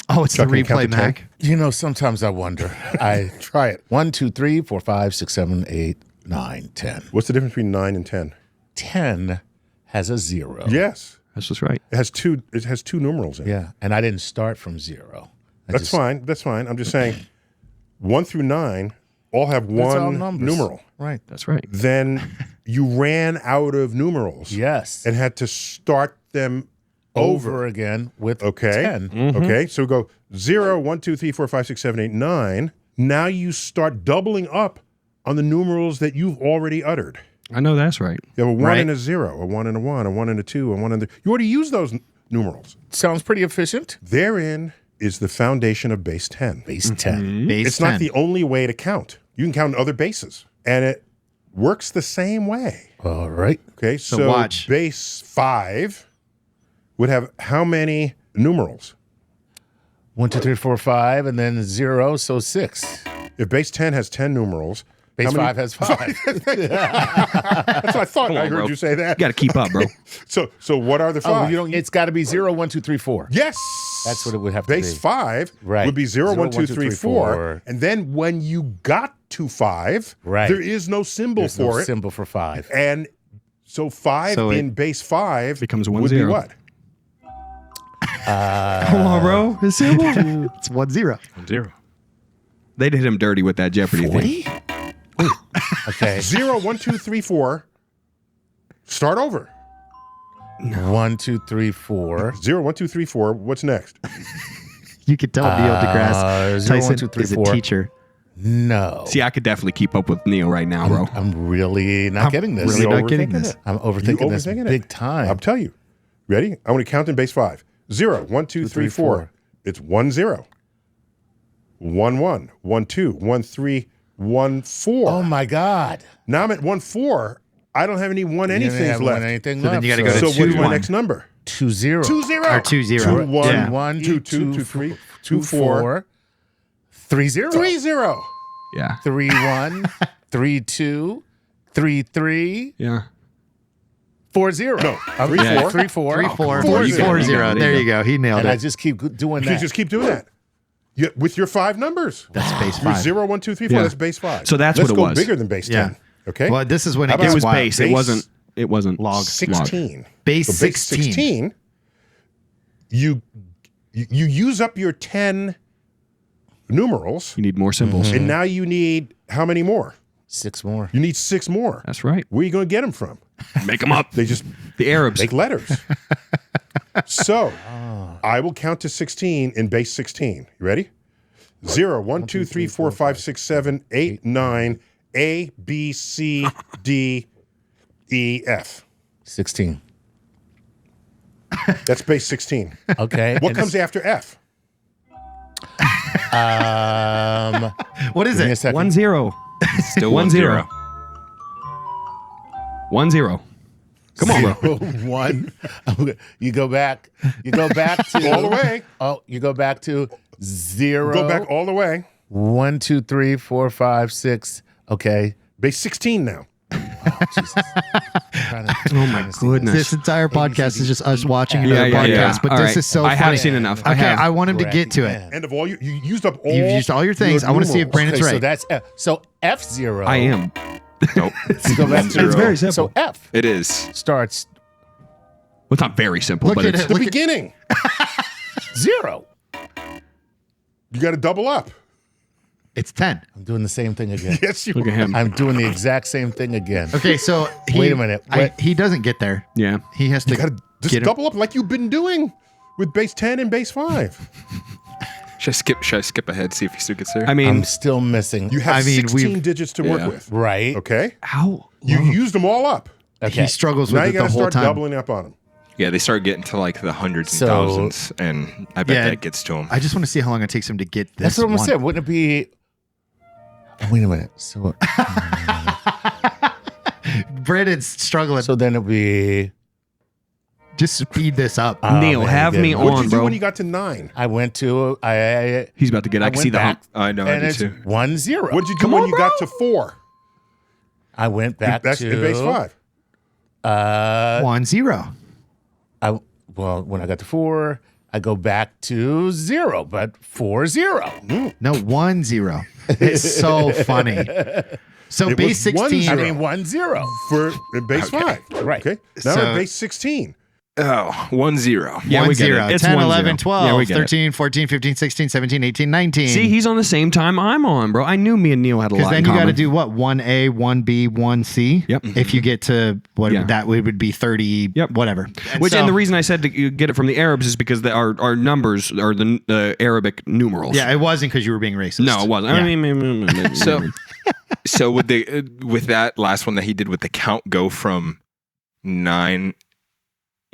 Oh, it's the Replay Mac. You know, sometimes I wonder. I try it. 1, 2, 3, 4, 5, 6, 7, 8, 9, 10. What's the difference between 9 and 10? 10 has a 0. Yes. That's just right. It has two numerals in it. Yeah, and I didn't start from 0. That's fine. That's fine. I'm just saying 1 through 9 all have one numeral. Right. That's right. Then you ran out of numerals. Yes. And had to start them Over again with 10. Okay. So we go 0, 1, 2, 3, 4, 5, 6, 7, 8, 9. Now you start doubling up on the numerals that you've already uttered. I know that's right. You have a 1 and a 0, a 1 and a 1, a 1 and a 2, a 1 and a... You already used those numerals. Sounds pretty efficient. Therein is the foundation of base 10. Base 10. Base It's 10. not the only way to count. You can count other bases. And it works the same way. All right. Okay, so watch. base 5 would have how many numerals? 1, 2, 3, 4, 5, and then 0, so 6. If base 10 has 10 numerals, Base how many- 5 has 5. That's what I thought. I heard bro. you say You that. got to keep up, bro. So what are the 5? Oh, you don't. It's got to be 0, 1, 2, 3, 4. Yes. That's what it would have to Base be. 5 Right. would be 0, 1, 2, 3, 4. 4. And then when you got to 5, Right. there is no symbol There's for no it. symbol for 5. And so 5 So in base 5 becomes 1, would 0. be what? Come on, bro. It's simple. It's 1 0. 0. They did him dirty with that Jeopardy thing. 40? Okay. 0, 1, 2, 3, 4. Start over. 1, 2, 3, 4. 0, 1, 2, 3, 4. What's next? You could tell Neil deGrasse 0, 1, Tyson 2, 3, is a 4. teacher. No. See, I could definitely keep up with Neil right now, bro. I'm really not getting this. really You're not getting overthinking this. it. I'm overthinking this overthinking it. big time. I'll tell you. Ready? I'm going to count in base 5. 0, 1, 2, 3, 4. It's 1, 0. 1, 1. 1, 2. 1, 3. 1, 4. Oh my God. Now I'm at 1, 4. I don't have any 1 anythings left. Anything So then left. you gotta go to So what's 2, my 1. next number? 2, 0. 2, 0. Or 2 0. 2, 1. Yeah. 1, 2, 2, 2, 3, 2, 4. 3, 0. 3, 0. Yeah. 3-1, 3-2, 3-3, Yeah. 4-0. No, 3-4. 3-4. 3-4, 4-0. 4-0. There you go. He nailed And it. I just keep doing You that. just keep doing that. With your 5 numbers. That's base Your 5. 0, 1, 2, 3, 4. Yeah. That's base 5. So that's Let's what it go was. bigger than base Yeah. 10. Okay. Well, this is when How it gets about It was wild. base. It wasn't log. 16. Base So 16. 16. You use up your 10 numerals, You need more symbols. and now you need how many more? 6 more. You need 6 more. That's right. Where are you going to get them from? Make them up. They just The Arabs. make letters. So I will count to 16 in base 16. You ready? 0, 1, 2, 3, 4, 5, 6, 7, 8, 9, A, B, C, D, E, F. 16. That's base 16. Okay. What and comes after F? What is give me a it? second. 1-0. Still 1-0. 1-0. Come on, bro. 1. You go back. You go back to All the way. Oh, you go back to 0. Go back all the way. 1, 2, 3, 4, 5, 6. Okay. Base 16 now. Jesus. Oh my goodness. This entire podcast is just us watching Yeah, another yeah, podcast, yeah. but All this right. is so I funny. have seen enough. Okay, I want him to get to it. Man. End of all you used up all. You've used all your things. I want to see if numerals. Brandon's Okay, so right. that's F. So F0. I am. Nope. You go back to It's very simple. So F It is. starts Well, it's not very simple, Look but at it's it. The Look at- beginning. 0. You got to double up. It's 10. I'm doing the same thing again. Yes, you look at him. I'm doing the exact same thing again. Okay, so Wait a minute. What? He doesn't get there. Yeah. He has to You got to just get him. double up like you've been doing with base 10 and base 5. Should I skip ahead, see if he still gets there? I mean, I'm still missing. You have I mean, 16 digits to work Yeah. with. right. Okay? how? You used them all up. Okay. He struggles Now with you it got the to whole start time. doubling up on them. Yeah, they start getting to like the hundreds and So- thousands, and I bet Yeah. that gets to him. I just want to see how long it takes him to get this. That's what I'm one. gonna say. Wouldn't it be? Oh, wait a minute. So Brandon's struggling. so then it'd be. Just speed this up. Oh, Neil, man, have again. me What did on, you do bro. when you got to 9? I went to I He's about to get. I can went see the back, hump. I know, I and do it's too. 1-0. What did you do Come when on, you got to 4? I went back That's to in base 5. 1-0. When I got to 4, I go back to 0, but 4-0. No, 1-0. It's so funny. So It base was 16. 1-0. I mean 1-0. For base 5. Right. Okay. Now So- we're at base 16. Oh, 1-0. Yeah, we get it. 1-0. It's 10, 1-0. 11, 12, Yeah, we get it. 13, 14, 15, 16, 17, 18, 19. See, he's on the same time I'm on, bro. I knew me and Neil had a lot because then in you common. got to do what? 1A, 1B, 1C. Yep. If you get to what Yeah. that would be 30, Yep. whatever. And the reason I said to you get it from the Arabs is because our numbers are the Arabic numerals. Yeah, it wasn't because you were being racist. No, it wasn't. Yeah. I mean, So would they with that last one that he did with the count go from 9?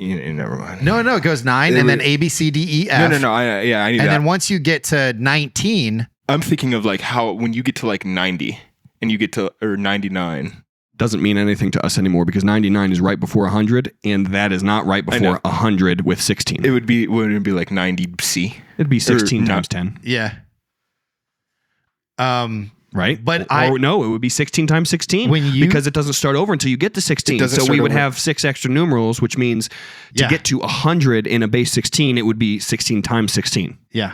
Never mind. No, it goes 9 and then A, B, C, D, E, F. No. I knew And that. then once you get to 19, I'm thinking of like how when you get to like 90 and you get to or 99. doesn't mean anything to us anymore because 99 is right before 100, and that is not right before know. 100 with 16. Wouldn't it be like 90C? It'd be 16 Or times not. 10, yeah. right? But no, it would be 16 times 16 When you- because it doesn't start over until you get to 16. doesn't So we start would over. have 6 extra numerals, which means to Yeah. get to 100 in a base 16, it would be 16 times 16, Yeah.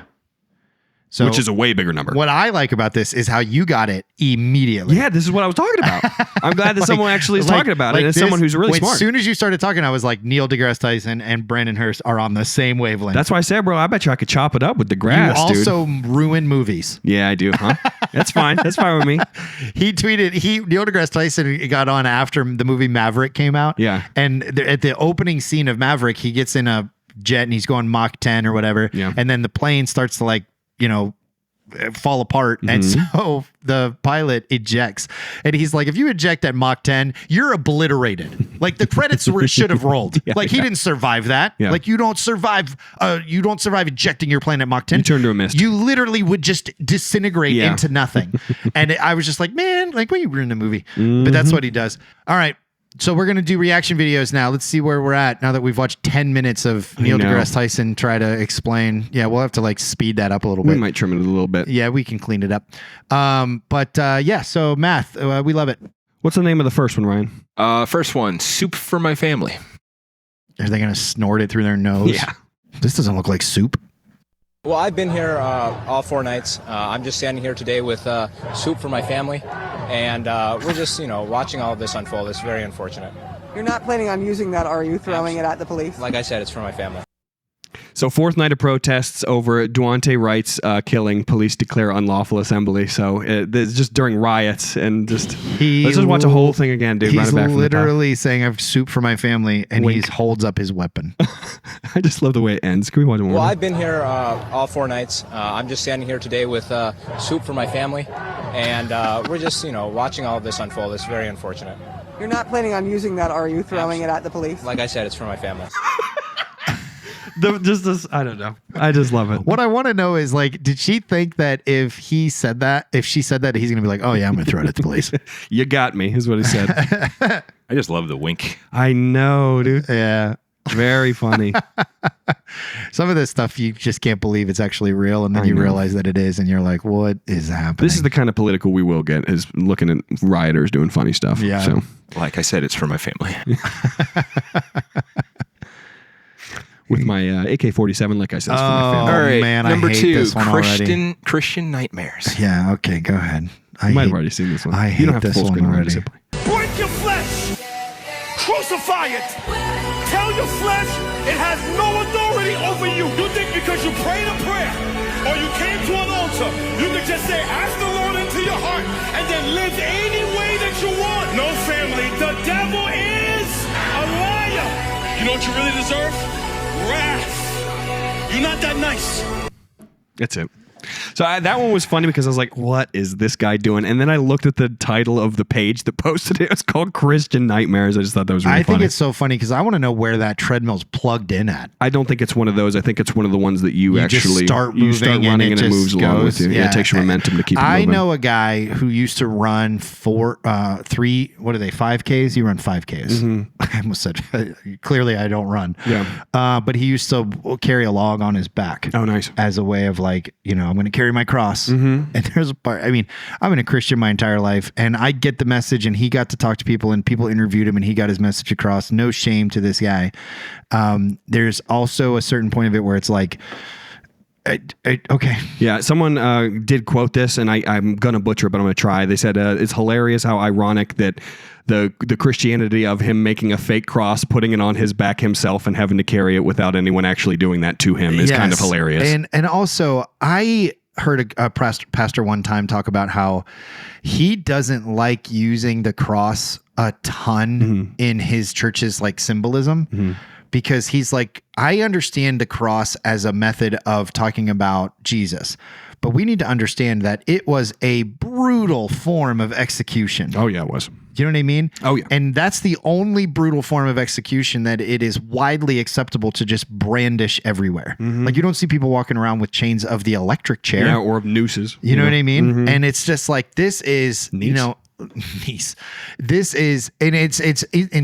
So which is a way bigger number. what I like about this is how you got it immediately. Yeah, this is what I was talking about. I'm glad that someone actually is talking about it, and it's this- someone who's really As smart. soon as you started talking, I was like, Neil deGrasse Tyson and Brandon Hurst are on the same wavelength. That's why I said, bro, I bet you I could chop it up with the you grass, dude. also ruin movies. Yeah, I do, huh? That's fine. That's fine with me. He tweeted, Neil deGrasse Tyson got on after the movie Maverick came out. Yeah. And at the opening scene of Maverick, he gets in a jet and he's going Mach 10 or whatever. Yeah. And then the plane starts to fall apart. And Mm-hmm. so the pilot ejects and he's like, if you eject at Mach 10, you're obliterated. Like the credits should have rolled. He didn't survive that. Yeah. Like you don't survive ejecting your plane at Mach 10. You turn to a mist. You literally would just disintegrate Yeah. into nothing. And I was just like, man, like, why you ruin the movie? But Mm-hmm. that's what he does. All right. So we're going to do reaction videos now. Let's see where we're at now that we've watched 10 minutes of Neil deGrasse Tyson try to explain. Yeah, we'll have to like speed that up a little bit. We might trim it a little bit. Yeah, we can clean it up. Yeah, so math, we love it. What's the name of the first one, Ryan? First one, soup for my family. Are they going to snort it through their nose? Yeah. This doesn't look like soup. Well, I've been here all 4 nights. I'm just standing here today with soup for my family, and we're just, watching all of this unfold. It's very unfortunate. You're not planning on using that, are you? Throwing it at the police? Like I said, it's for my family. So 4th night of protests over Duante Wright's killing. Police declare unlawful assembly. So it's just during riots and just let's just watch the whole thing again, dude. He's literally saying, "I have soup for my family," and he holds up his weapon. I just love the way it ends. Can we watch it more? Well, I've been here all 4 nights. I'm just standing here today with soup for my family, and we're just, watching all of this unfold. It's very unfortunate. You're not planning on using that, are you? Throwing it at the police? Like I said, it's for my family. I don't know. I just love it. What I want to know is, like, did she think that if she said that, he's going to be like, oh yeah, I'm going to throw it at the police? You got me, is what he said. I just love the wink. I know, dude. Yeah. Very funny. Some of this stuff you just can't believe it's actually real, and then you realize that it is, and you're like, what is happening? This is the kind of political we will get, is looking at rioters doing funny stuff. Yeah. So. Like I said, it's for my family. With my AK-47, like I said, it's for my family. All right, man, number I hate 2, this one already. Christian nightmares. Yeah, okay, go ahead. You might have already seen this one. I hate you don't have this to full one screen already. Simply. Break your flesh. Crucify it. Tell your flesh it has no authority over you. You think because you prayed a prayer or you came to an altar, you can just say, ask the Lord into your heart and then live any way that you want. No, family. The devil is a liar. You know what you really deserve? Wrath. You're not that nice. That's it. So that one was funny because I was like, what is this guy doing? And then I looked at the title of the page that posted it. It's called Christian Nightmares. I just thought that was really funny. I think it's so funny because I want to know where that treadmill's plugged in at. I don't think it's one of those. I think it's one of the ones that you actually just start moving running and it moves goes. along with you. Yeah, it takes your momentum to keep it moving. I know a guy who used to run 5Ks? You run 5Ks. Mm-hmm. I almost said, clearly I don't run. Yeah. But he used to carry a log on his back. Oh, nice. As a way of like, I'm going to carry my cross. And there's a part, I've been a Christian my entire life, and I get the message, and he got to talk to people, and people interviewed him, and he got his message across. No shame to this guy. There's also a certain point of it where it's like, okay. Yeah, someone did quote this, and I'm going to butcher it, but I'm going to try. They said, it's hilarious how ironic that the Christianity of him making a fake cross, putting it on his back himself, and having to carry it without anyone actually doing that to him is kind of hilarious. And also, I heard a pastor one time talk about how he doesn't like using the cross a ton in his church's like symbolism. Because he's like, I understand the cross as a method of talking about Jesus, but we need to understand that it was a brutal form of execution. Oh, yeah, it was. You know what I mean? Oh, yeah. And that's the only brutal form of execution that it is widely acceptable to just brandish everywhere. Like, you don't see people walking around with chains of the electric chair. Yeah, or of nooses. You know what I mean? And it's just like, this is, niece. This is, and it's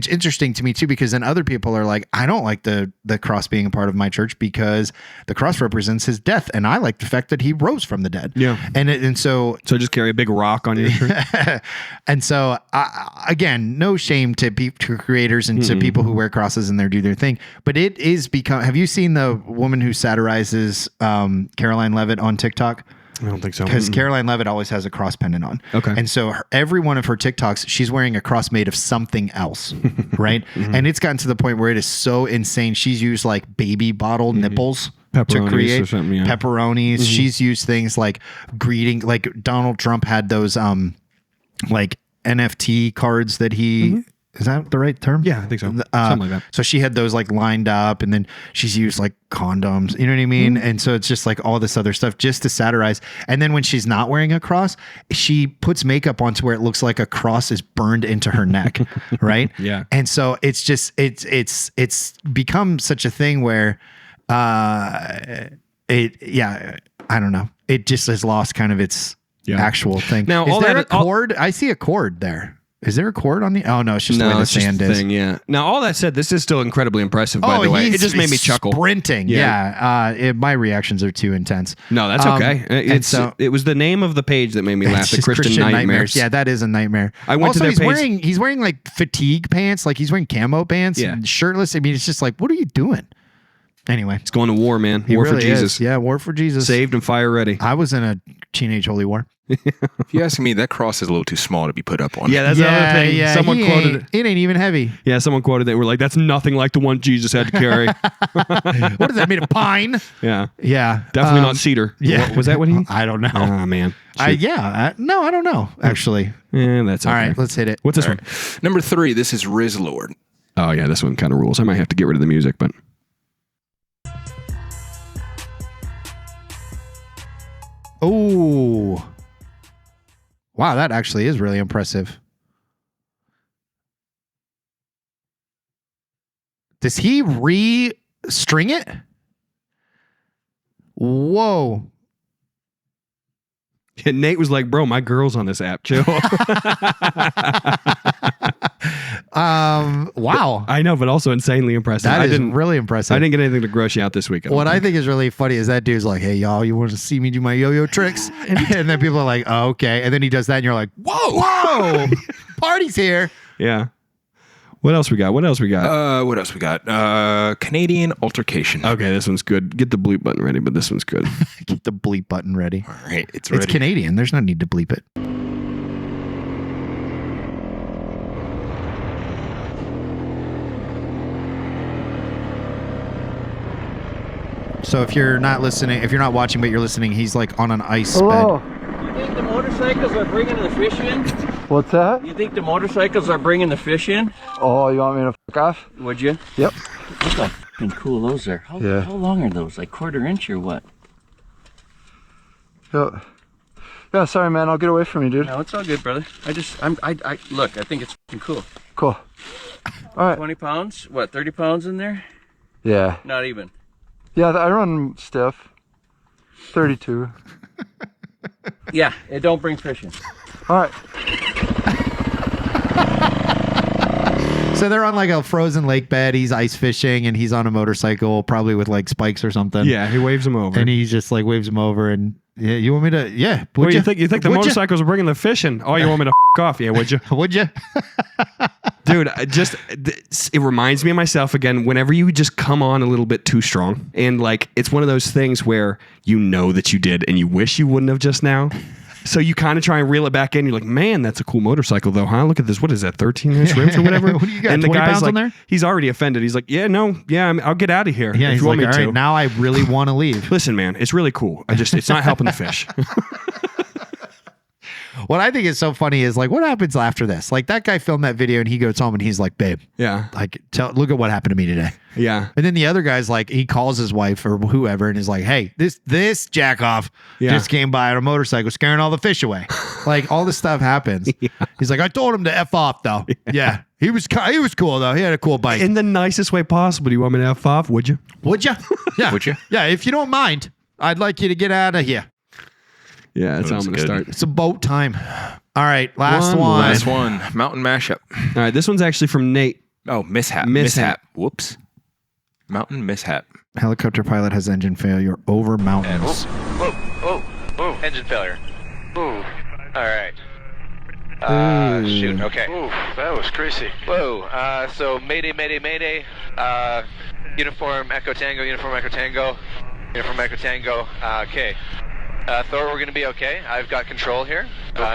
interesting to me too, because then other people are like, I don't like the cross being a part of my church because the cross represents his death, and I like the fact that he rose from the dead. Yeah, and so just carry a big rock on your shirt. And so again, no shame to creators and to people who wear crosses and do their thing, but it is become. Have you seen the woman who satirizes Caroline Levitt on TikTok? I don't think so. Because Caroline Levitt always has a cross pendant on. Okay. And so every one of her TikToks, she's wearing a cross made of something else, right? And it's gotten to the point where it is so insane. She's used like baby bottle nipples to create pepperonis. She's used things like greeting, like Donald Trump had those like NFT cards that he... Is that the right term? Yeah, I think so. Something like that. So she had those like lined up, and then she's used like condoms, you know what I mean? And so it's just like all this other stuff just to satirize. And then when she's not wearing a cross, she puts makeup on to where it looks like a cross is burned into her neck, right? Yeah. And so it's just, it's become such a thing where I don't know. It just has lost kind of its actual thing. Now, is all there that a cord? I see a cord there. Is there a cord on the? Oh no, it's just the way the sand is. Thing, yeah. Now, all that said, this is still incredibly impressive. By the way, it just made me chuckle. Sprinting, yeah. My reactions are too intense. No, that's okay. It was the name of the page that made me laugh. The Christian Nightmares. Yeah, that is a nightmare. I went to their page. He's wearing like fatigue pants, like he's wearing camo pants, and shirtless. I mean, it's just like, what are you doing? Anyway, he's going to war, man. War really for Jesus. Yeah, war for Jesus. Saved and fire ready. I was in a teenage holy war. If you ask me, that cross is a little too small to be put up on. Yeah, that's another thing. Yeah, someone quoted it. It ain't even heavy. Yeah, someone quoted it. We're like, that's nothing like the one Jesus had to carry. What is that, made of pine? Yeah. Yeah. Definitely not cedar. Yeah. Was that what he? I don't know. Oh, man. No, I don't know, actually. Yeah, that's okay. All right, let's hit it. What's this one? Number 3, this is Riz Lord. Oh, yeah, this one kind of rules. I might have to get rid of the music, but... Oh. Wow, that actually is really impressive. Does he re-string it? Whoa. And Nate was like, bro, my girl's on this app. Chill. Wow. I know, but also insanely impressive. That is really impressive. I didn't get anything to gross you out this week. What I think is really funny is that dude's like, hey, y'all, you want to see me do my yo-yo tricks? And then people are like, oh, okay. And then he does that and you're like, whoa, party's here. Yeah. What else we got? What else we got? Canadian altercation. Okay, this one's good. Get the bleep button ready, but this one's good. Get the bleep button ready. All right, it's ready. It's Canadian. There's no need to bleep it. So if you're not listening, if you're not watching but you're listening, he's like on an ice bed. You think the motorcycles are bringing the fish in? What's that? You think the motorcycles are bringing the fish in? Oh, you want me to fuck off? Would you? Yep. Look how fucking cool those are. How long are those? Like quarter inch or what? Yeah, sorry, man. I'll get away from you, dude. No, it's all good, brother. I look, I think it's fucking cool. Cool. All right. 20 pounds? What, 30 pounds in there? Yeah. Not even. Yeah, I run stiff. 32. Yeah, it don't bring fish in. All right. So they're on like a frozen lake bed. He's ice fishing and he's on a motorcycle, probably with like spikes or something. Yeah, he waves him over. And he just like waves him over and yeah, you want me to? Yeah. What do you think? You think the motorcycles are bringing the fish in? Oh, you want me to off? Yeah, would you? Would you? Dude, it reminds me of myself again. Whenever you just come on a little bit too strong, and like it's one of those things where you know that you did, and you wish you wouldn't have just now. So you kind of try and reel it back in. You're like, man, that's a cool motorcycle though, huh? Look at this. What is that? 13-inch rims or whatever. What do you got? And the 20 guy's pounds like, on there? he's already offended. He's like, I'll get out of here. Yeah, if he's you want like, me all to. right, now I really want to leave. Listen, man, it's really cool. It's not helping the fish. What I think is so funny is like, what happens after this? Like that guy filmed that video and he goes home and he's like, babe, yeah, like look at what happened to me today. Yeah. And then the other guy's like, he calls his wife or whoever and is like, hey, this jack off just came by on a motorcycle scaring all the fish away. Like all this stuff happens. Yeah. He's like, I told him to F off though. Yeah. He was cool though. He had a cool bike. In the nicest way possible. Do you want me to F off? Would you? Would you? Yeah. Would you? Yeah. If you don't mind, I'd like you to get out of here. Yeah, that's how I'm going to start. It's about time. All right, last one. Last one. Mountain mashup. All right, this one's actually from Nate. Oh, mishap. Whoops. Mountain mishap. Helicopter pilot has engine failure over mountains. Whoa. Engine failure. Ooh. All right. Shoot. Okay. Ooh, that was crazy. Whoa. So mayday. Uniform Echo Tango. Okay. Thor, we're going to be okay. I've got control here.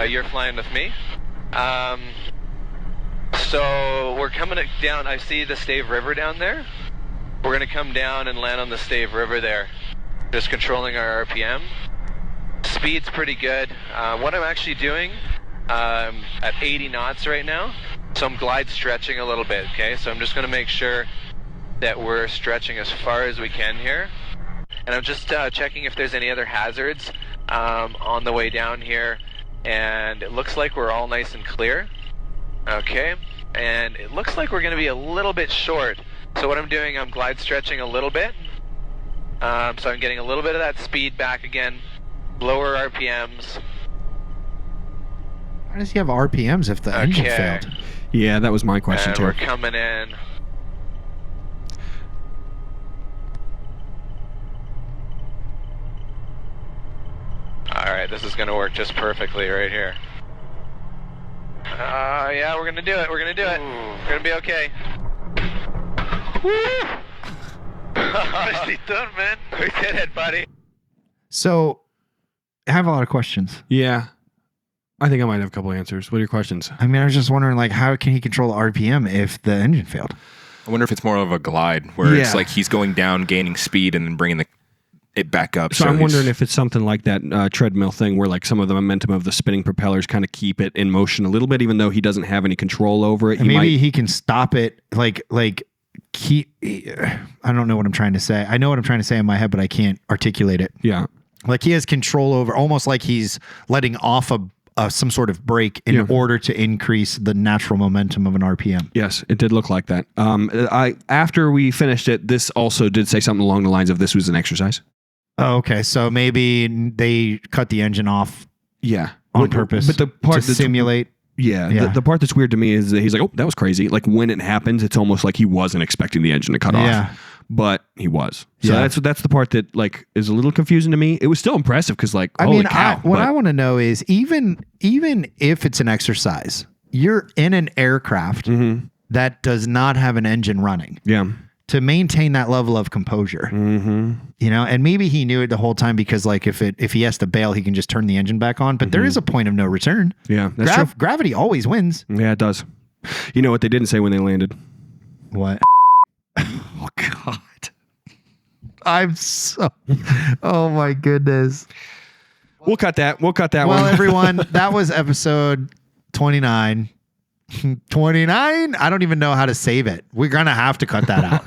You're flying with me. So we're coming down. I see the Stave River down there. We're going to come down and land on the Stave River there. Just controlling our RPM. Speed's pretty good. What I'm actually doing, at 80 knots right now. So I'm glide stretching a little bit, okay? So I'm just going to make sure that we're stretching as far as we can here. And I'm just checking if there's any other hazards on the way down here. And it looks like we're all nice and clear. Okay. And it looks like we're going to be a little bit short. So what I'm doing, I'm glide stretching a little bit. So I'm getting a little bit of that speed back again. Lower RPMs. Why does he have RPMs if the engine failed? Yeah, that was my question too. We're coming in. All right, this is going to work just perfectly right here. Yeah, we're going to do it. We're going to do it. We're going to be okay. Woo! Nicely done, man. We did it, buddy. So, I have a lot of questions. Yeah. I think I might have a couple answers. What are your questions? I mean, I was just wondering, like, how can he control the RPM if the engine failed? I wonder if it's more of a glide where it's like he's going down, gaining speed, and then bringing it back up. So I'm wondering if it's something like that treadmill thing where like some of the momentum of the spinning propellers kind of keep it in motion a little bit, even though he doesn't have any control over it. Maybe he can stop it, like keep. I don't know what I'm trying to say. I know what I'm trying to say in my head, but I can't articulate it. Yeah. Like he has control over, almost like he's letting off some sort of brake in order to increase the natural momentum of an RPM. Yes, it did look like that. After we finished it, this also did say something along the lines of this was an exercise. Oh, okay. So maybe they cut the engine off. Yeah. On purpose. But the part to simulate. Yeah. The part that's weird to me is that he's like, oh, that was crazy. Like when it happens, it's almost like he wasn't expecting the engine to cut off. But he was. So that's the part that like is a little confusing to me. It was still impressive because like, holy cow. What I want to know is even if it's an exercise, you're in an aircraft that does not have an engine running. Yeah. To maintain that level of composure, you know, and maybe he knew it the whole time because, like, if he has to bail, he can just turn the engine back on. But there is a point of no return. Yeah, that's true. Gravity always wins. Yeah, it does. You know what they didn't say when they landed? What? Oh God, I'm so. Oh my goodness. We'll cut that. Well, Well, everyone, that was episode 29. 29? I don't even know how to save it. We're going to have to cut that out.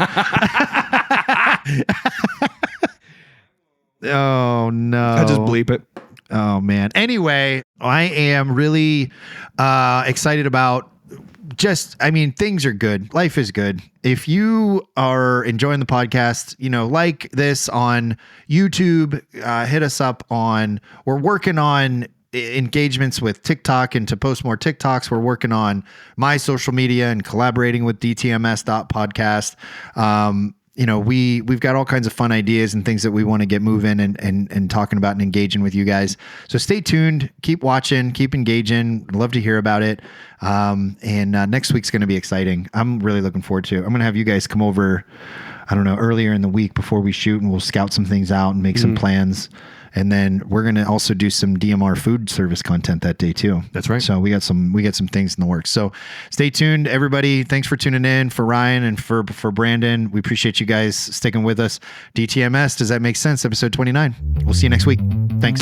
Oh, no. I just bleep it. Oh, man. Anyway, I am really excited about things are good. Life is good. If you are enjoying the podcast, like this on YouTube, hit us up we're working on engagements with TikTok and to post more TikToks. We're working on my social media and collaborating with DTMS.podcast. We've got all kinds of fun ideas and things that we want to get moving and talking about and engaging with you guys. So stay tuned, keep watching, keep engaging. Love to hear about it. And next week's going to be exciting. I'm really looking forward to it. I'm going to have you guys come over, I don't know, earlier in the week before we shoot, and we'll scout some things out and make some plans. And then we're going to also do some DMR food service content that day too. That's right. So we got some things in the works. So stay tuned, everybody. Thanks for tuning in. For Ryan and for Brandon, we appreciate you guys sticking with us. DTMS, does that make sense? Episode 29. We'll see you next week. Thanks.